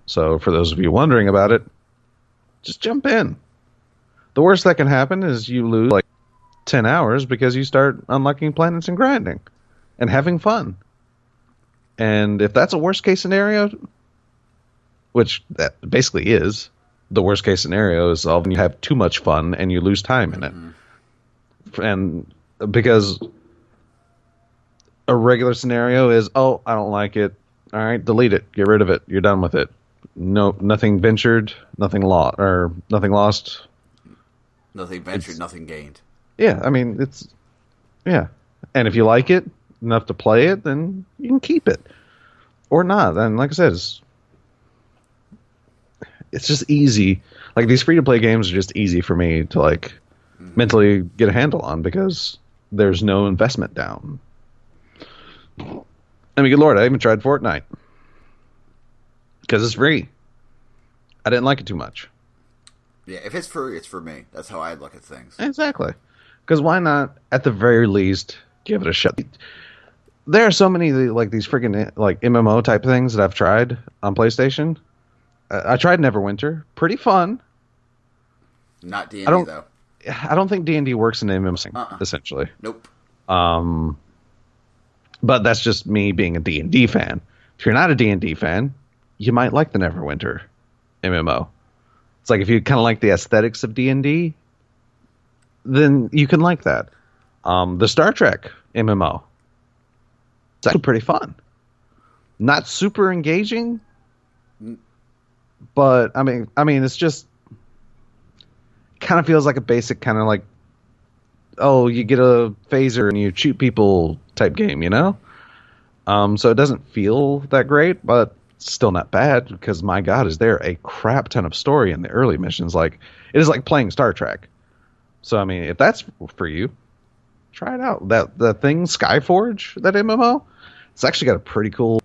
[SPEAKER 2] So for those of you wondering about it, just jump in. The worst that can happen is you lose like 10 hours because you start unlocking planets and grinding and having fun. And if that's a worst case scenario, which that basically is, the worst case scenario is all when you have too much fun and you lose time in it. And because a regular scenario is, oh, I don't like it. All right, delete it. Get rid of it. You're done with it. No, nothing ventured, nothing lost, or nothing lost.
[SPEAKER 1] Nothing ventured, nothing gained.
[SPEAKER 2] Yeah, I mean, yeah. And if you like it enough to play it, then you can keep it. Or not. And like I said, it's just easy. Like, these free-to-play games are just easy for me to, like, mentally get a handle on because there's no investment down. I mean, good lord, I even tried Fortnite. Because it's free. I didn't like it too much.
[SPEAKER 1] Yeah, if it's free, it's for me. That's how I look at things.
[SPEAKER 2] Exactly. Because why not, at the very least, give it a shot? There are so many, like, these freaking, like, MMO type things that I've tried on PlayStation. I tried Neverwinter. Pretty fun.
[SPEAKER 1] Not D&D, though.
[SPEAKER 2] I don't think D&D works in MMO, essentially.
[SPEAKER 1] Nope.
[SPEAKER 2] But that's just me being a D&D fan. If you're not a D&D fan, you might like the Neverwinter MMO. It's like if you kind of like the aesthetics of D&D, then you can like that. The Star Trek MMO. It's actually pretty fun. Not super engaging, but I mean, it's just kind of feels like a basic kind of like, oh, you get a phaser and you shoot people type game, So it doesn't feel that great, but still not bad because my God, is there a crap ton of story in the early missions? Like, it is like playing Star Trek. So I mean, if that's for you, try it out. The thing Skyforge, that MMO, it's actually got a pretty cool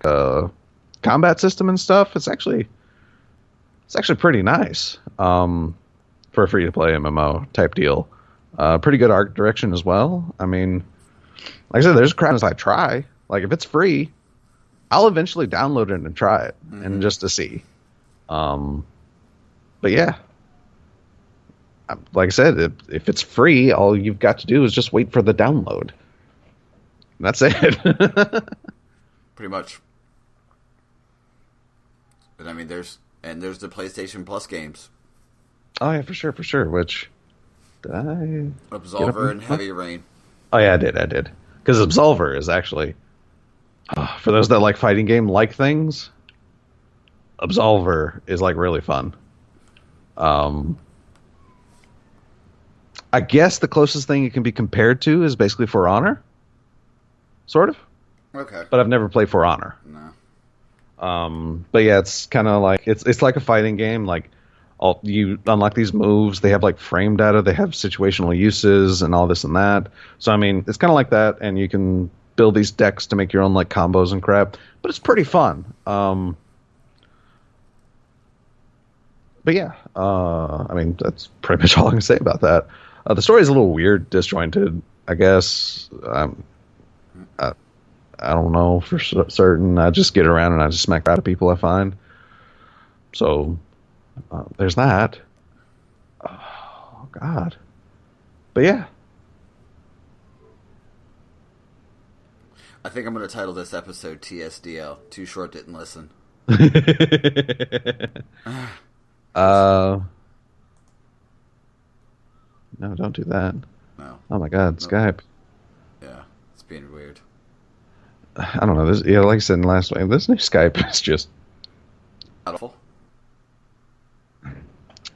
[SPEAKER 2] combat system and stuff. It's actually pretty nice for a free to play MMO type deal. Pretty good art direction as well. I mean, like I said, there's crap as I try. Like, if it's free, I'll eventually download it and try it, and just to see. But yeah, like I said, if it's free, all you've got to do is just wait for the download. That's it.
[SPEAKER 1] Pretty much. But I mean, there's the PlayStation Plus games.
[SPEAKER 2] Oh yeah, for sure. Which did I
[SPEAKER 1] Absolver and Heavy Rain.
[SPEAKER 2] Oh yeah, I did. Because Absolver is actually, for those that like fighting game like things, Absolver is like really fun. I guess the closest thing it can be compared to is basically For Honor, sort of.
[SPEAKER 1] Okay.
[SPEAKER 2] But I've never played For Honor.
[SPEAKER 1] No.
[SPEAKER 2] But yeah, it's kind of like it's like a fighting game. Like, you unlock these moves. They have like frame data. They have situational uses and all this and that. So I mean, it's kind of like that, and you can build these decks to make your own like combos and crap. But it's pretty fun. But yeah, I mean, that's pretty much all I can say about that. The story is a little weird, disjointed, I guess. I don't know for certain. I just get around and I just smack out of people I find. So there's that. Oh God. But yeah.
[SPEAKER 1] I think I'm going to title this episode TSDL. Too short, didn't listen.
[SPEAKER 2] No, don't do that.
[SPEAKER 1] No.
[SPEAKER 2] Oh my God, nope. Skype.
[SPEAKER 1] Yeah, it's being weird.
[SPEAKER 2] I don't know. This, like I said in the last one, this new Skype is just
[SPEAKER 1] awful.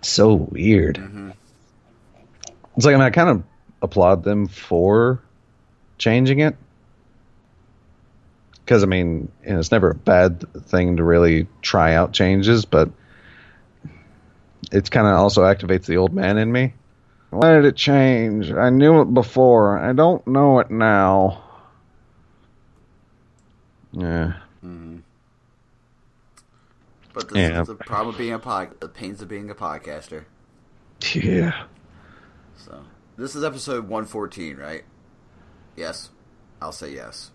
[SPEAKER 2] So weird.
[SPEAKER 1] Mm-hmm.
[SPEAKER 2] It's like, I kind of applaud them for changing it. because I mean, it's never a bad thing to really try out changes, but it kind of also activates the old man in me. Why did it change? I knew it before. I don't know it now. Yeah.
[SPEAKER 1] Mm-hmm. But this is the problem of being the pains of being a podcaster.
[SPEAKER 2] Yeah.
[SPEAKER 1] So this is episode 114, right? Yes, I'll say yes.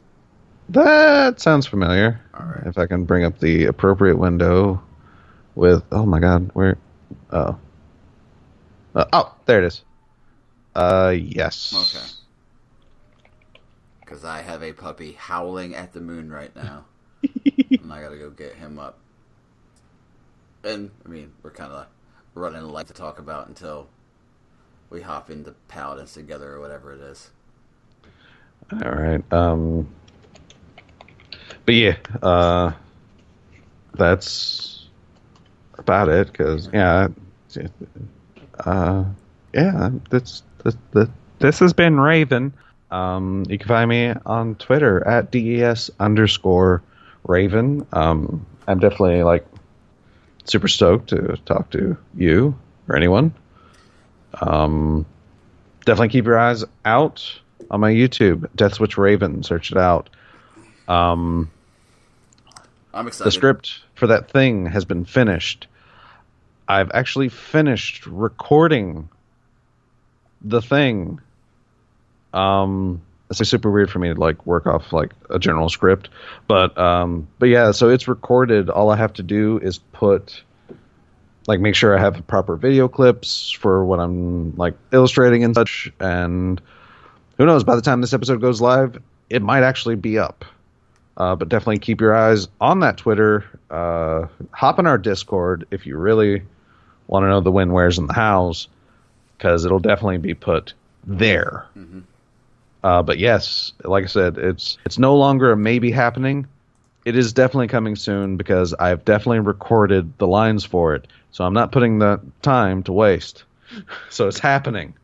[SPEAKER 2] That sounds familiar.
[SPEAKER 1] All right.
[SPEAKER 2] If I can bring up the appropriate window with, oh my God, where? Oh, there it is. Yes.
[SPEAKER 1] Okay. Because I have a puppy howling at the moon right now. And I gotta go get him up. And, I mean, we're kind of running late to talk about until we hop into Paladins together or whatever it is.
[SPEAKER 2] All right. But yeah, that's about it. Because this has been Raven. You can find me on Twitter at DES_Raven. I'm definitely super stoked to talk to you or anyone. Definitely keep your eyes out on my YouTube, Death Switch Raven. Search it out.
[SPEAKER 1] I'm excited.
[SPEAKER 2] The script for that thing has been finished. I've actually finished recording the thing. It's super weird for me to work off a general script, but yeah, so it's recorded. All I have to do is put make sure I have proper video clips for what I'm illustrating and such, and who knows, by the time this episode goes live, it might actually be up. But definitely keep your eyes on that Twitter. Hop in our Discord if you really want to know the when, where's, and the hows, because it'll definitely be put there.
[SPEAKER 1] Mm-hmm.
[SPEAKER 2] But yes, like I said, it's no longer a maybe happening. It is definitely coming soon because I've definitely recorded the lines for it. So I'm not putting the time to waste. So it's happening.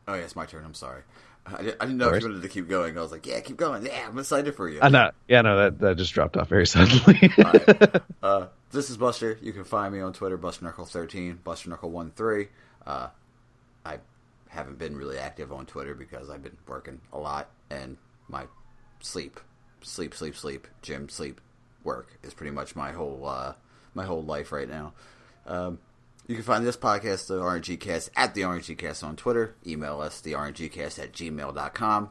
[SPEAKER 1] Oh, yeah, it's my turn. I'm sorry. I didn't know if you wanted to keep going. I was like, yeah, keep going. Yeah, I'm excited for you.
[SPEAKER 2] No, that just dropped off very suddenly.
[SPEAKER 1] All right. This is Buster. You can find me on Twitter, BusterKnuckle13, BusterKnuckle13. I haven't been really active on Twitter because I've been working a lot, and my sleep, gym, sleep, work is pretty much my whole life right now. You can find this podcast, the RngCast, at the RngCast on Twitter. Email us, the RngCast@gmail.com.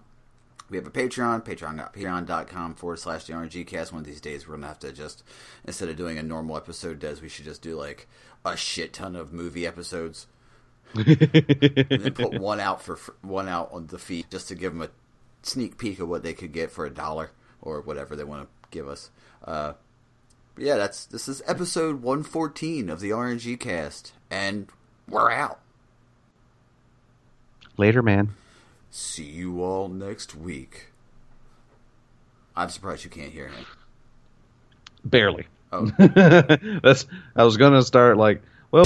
[SPEAKER 1] We have a Patreon, patreon.com/the RngCast. One of these days, we're going to have to just, instead of doing a normal episode, we should just do a shit ton of movie episodes. And then put one out on the feed just to give them a sneak peek of what they could get for $1 or whatever they want to give us. But yeah, this is episode 114 of the RngCast, and we're out.
[SPEAKER 2] Later, man.
[SPEAKER 1] See you all next week. I'm surprised you can't hear him.
[SPEAKER 2] Barely.
[SPEAKER 1] Oh.
[SPEAKER 2] I was gonna start well.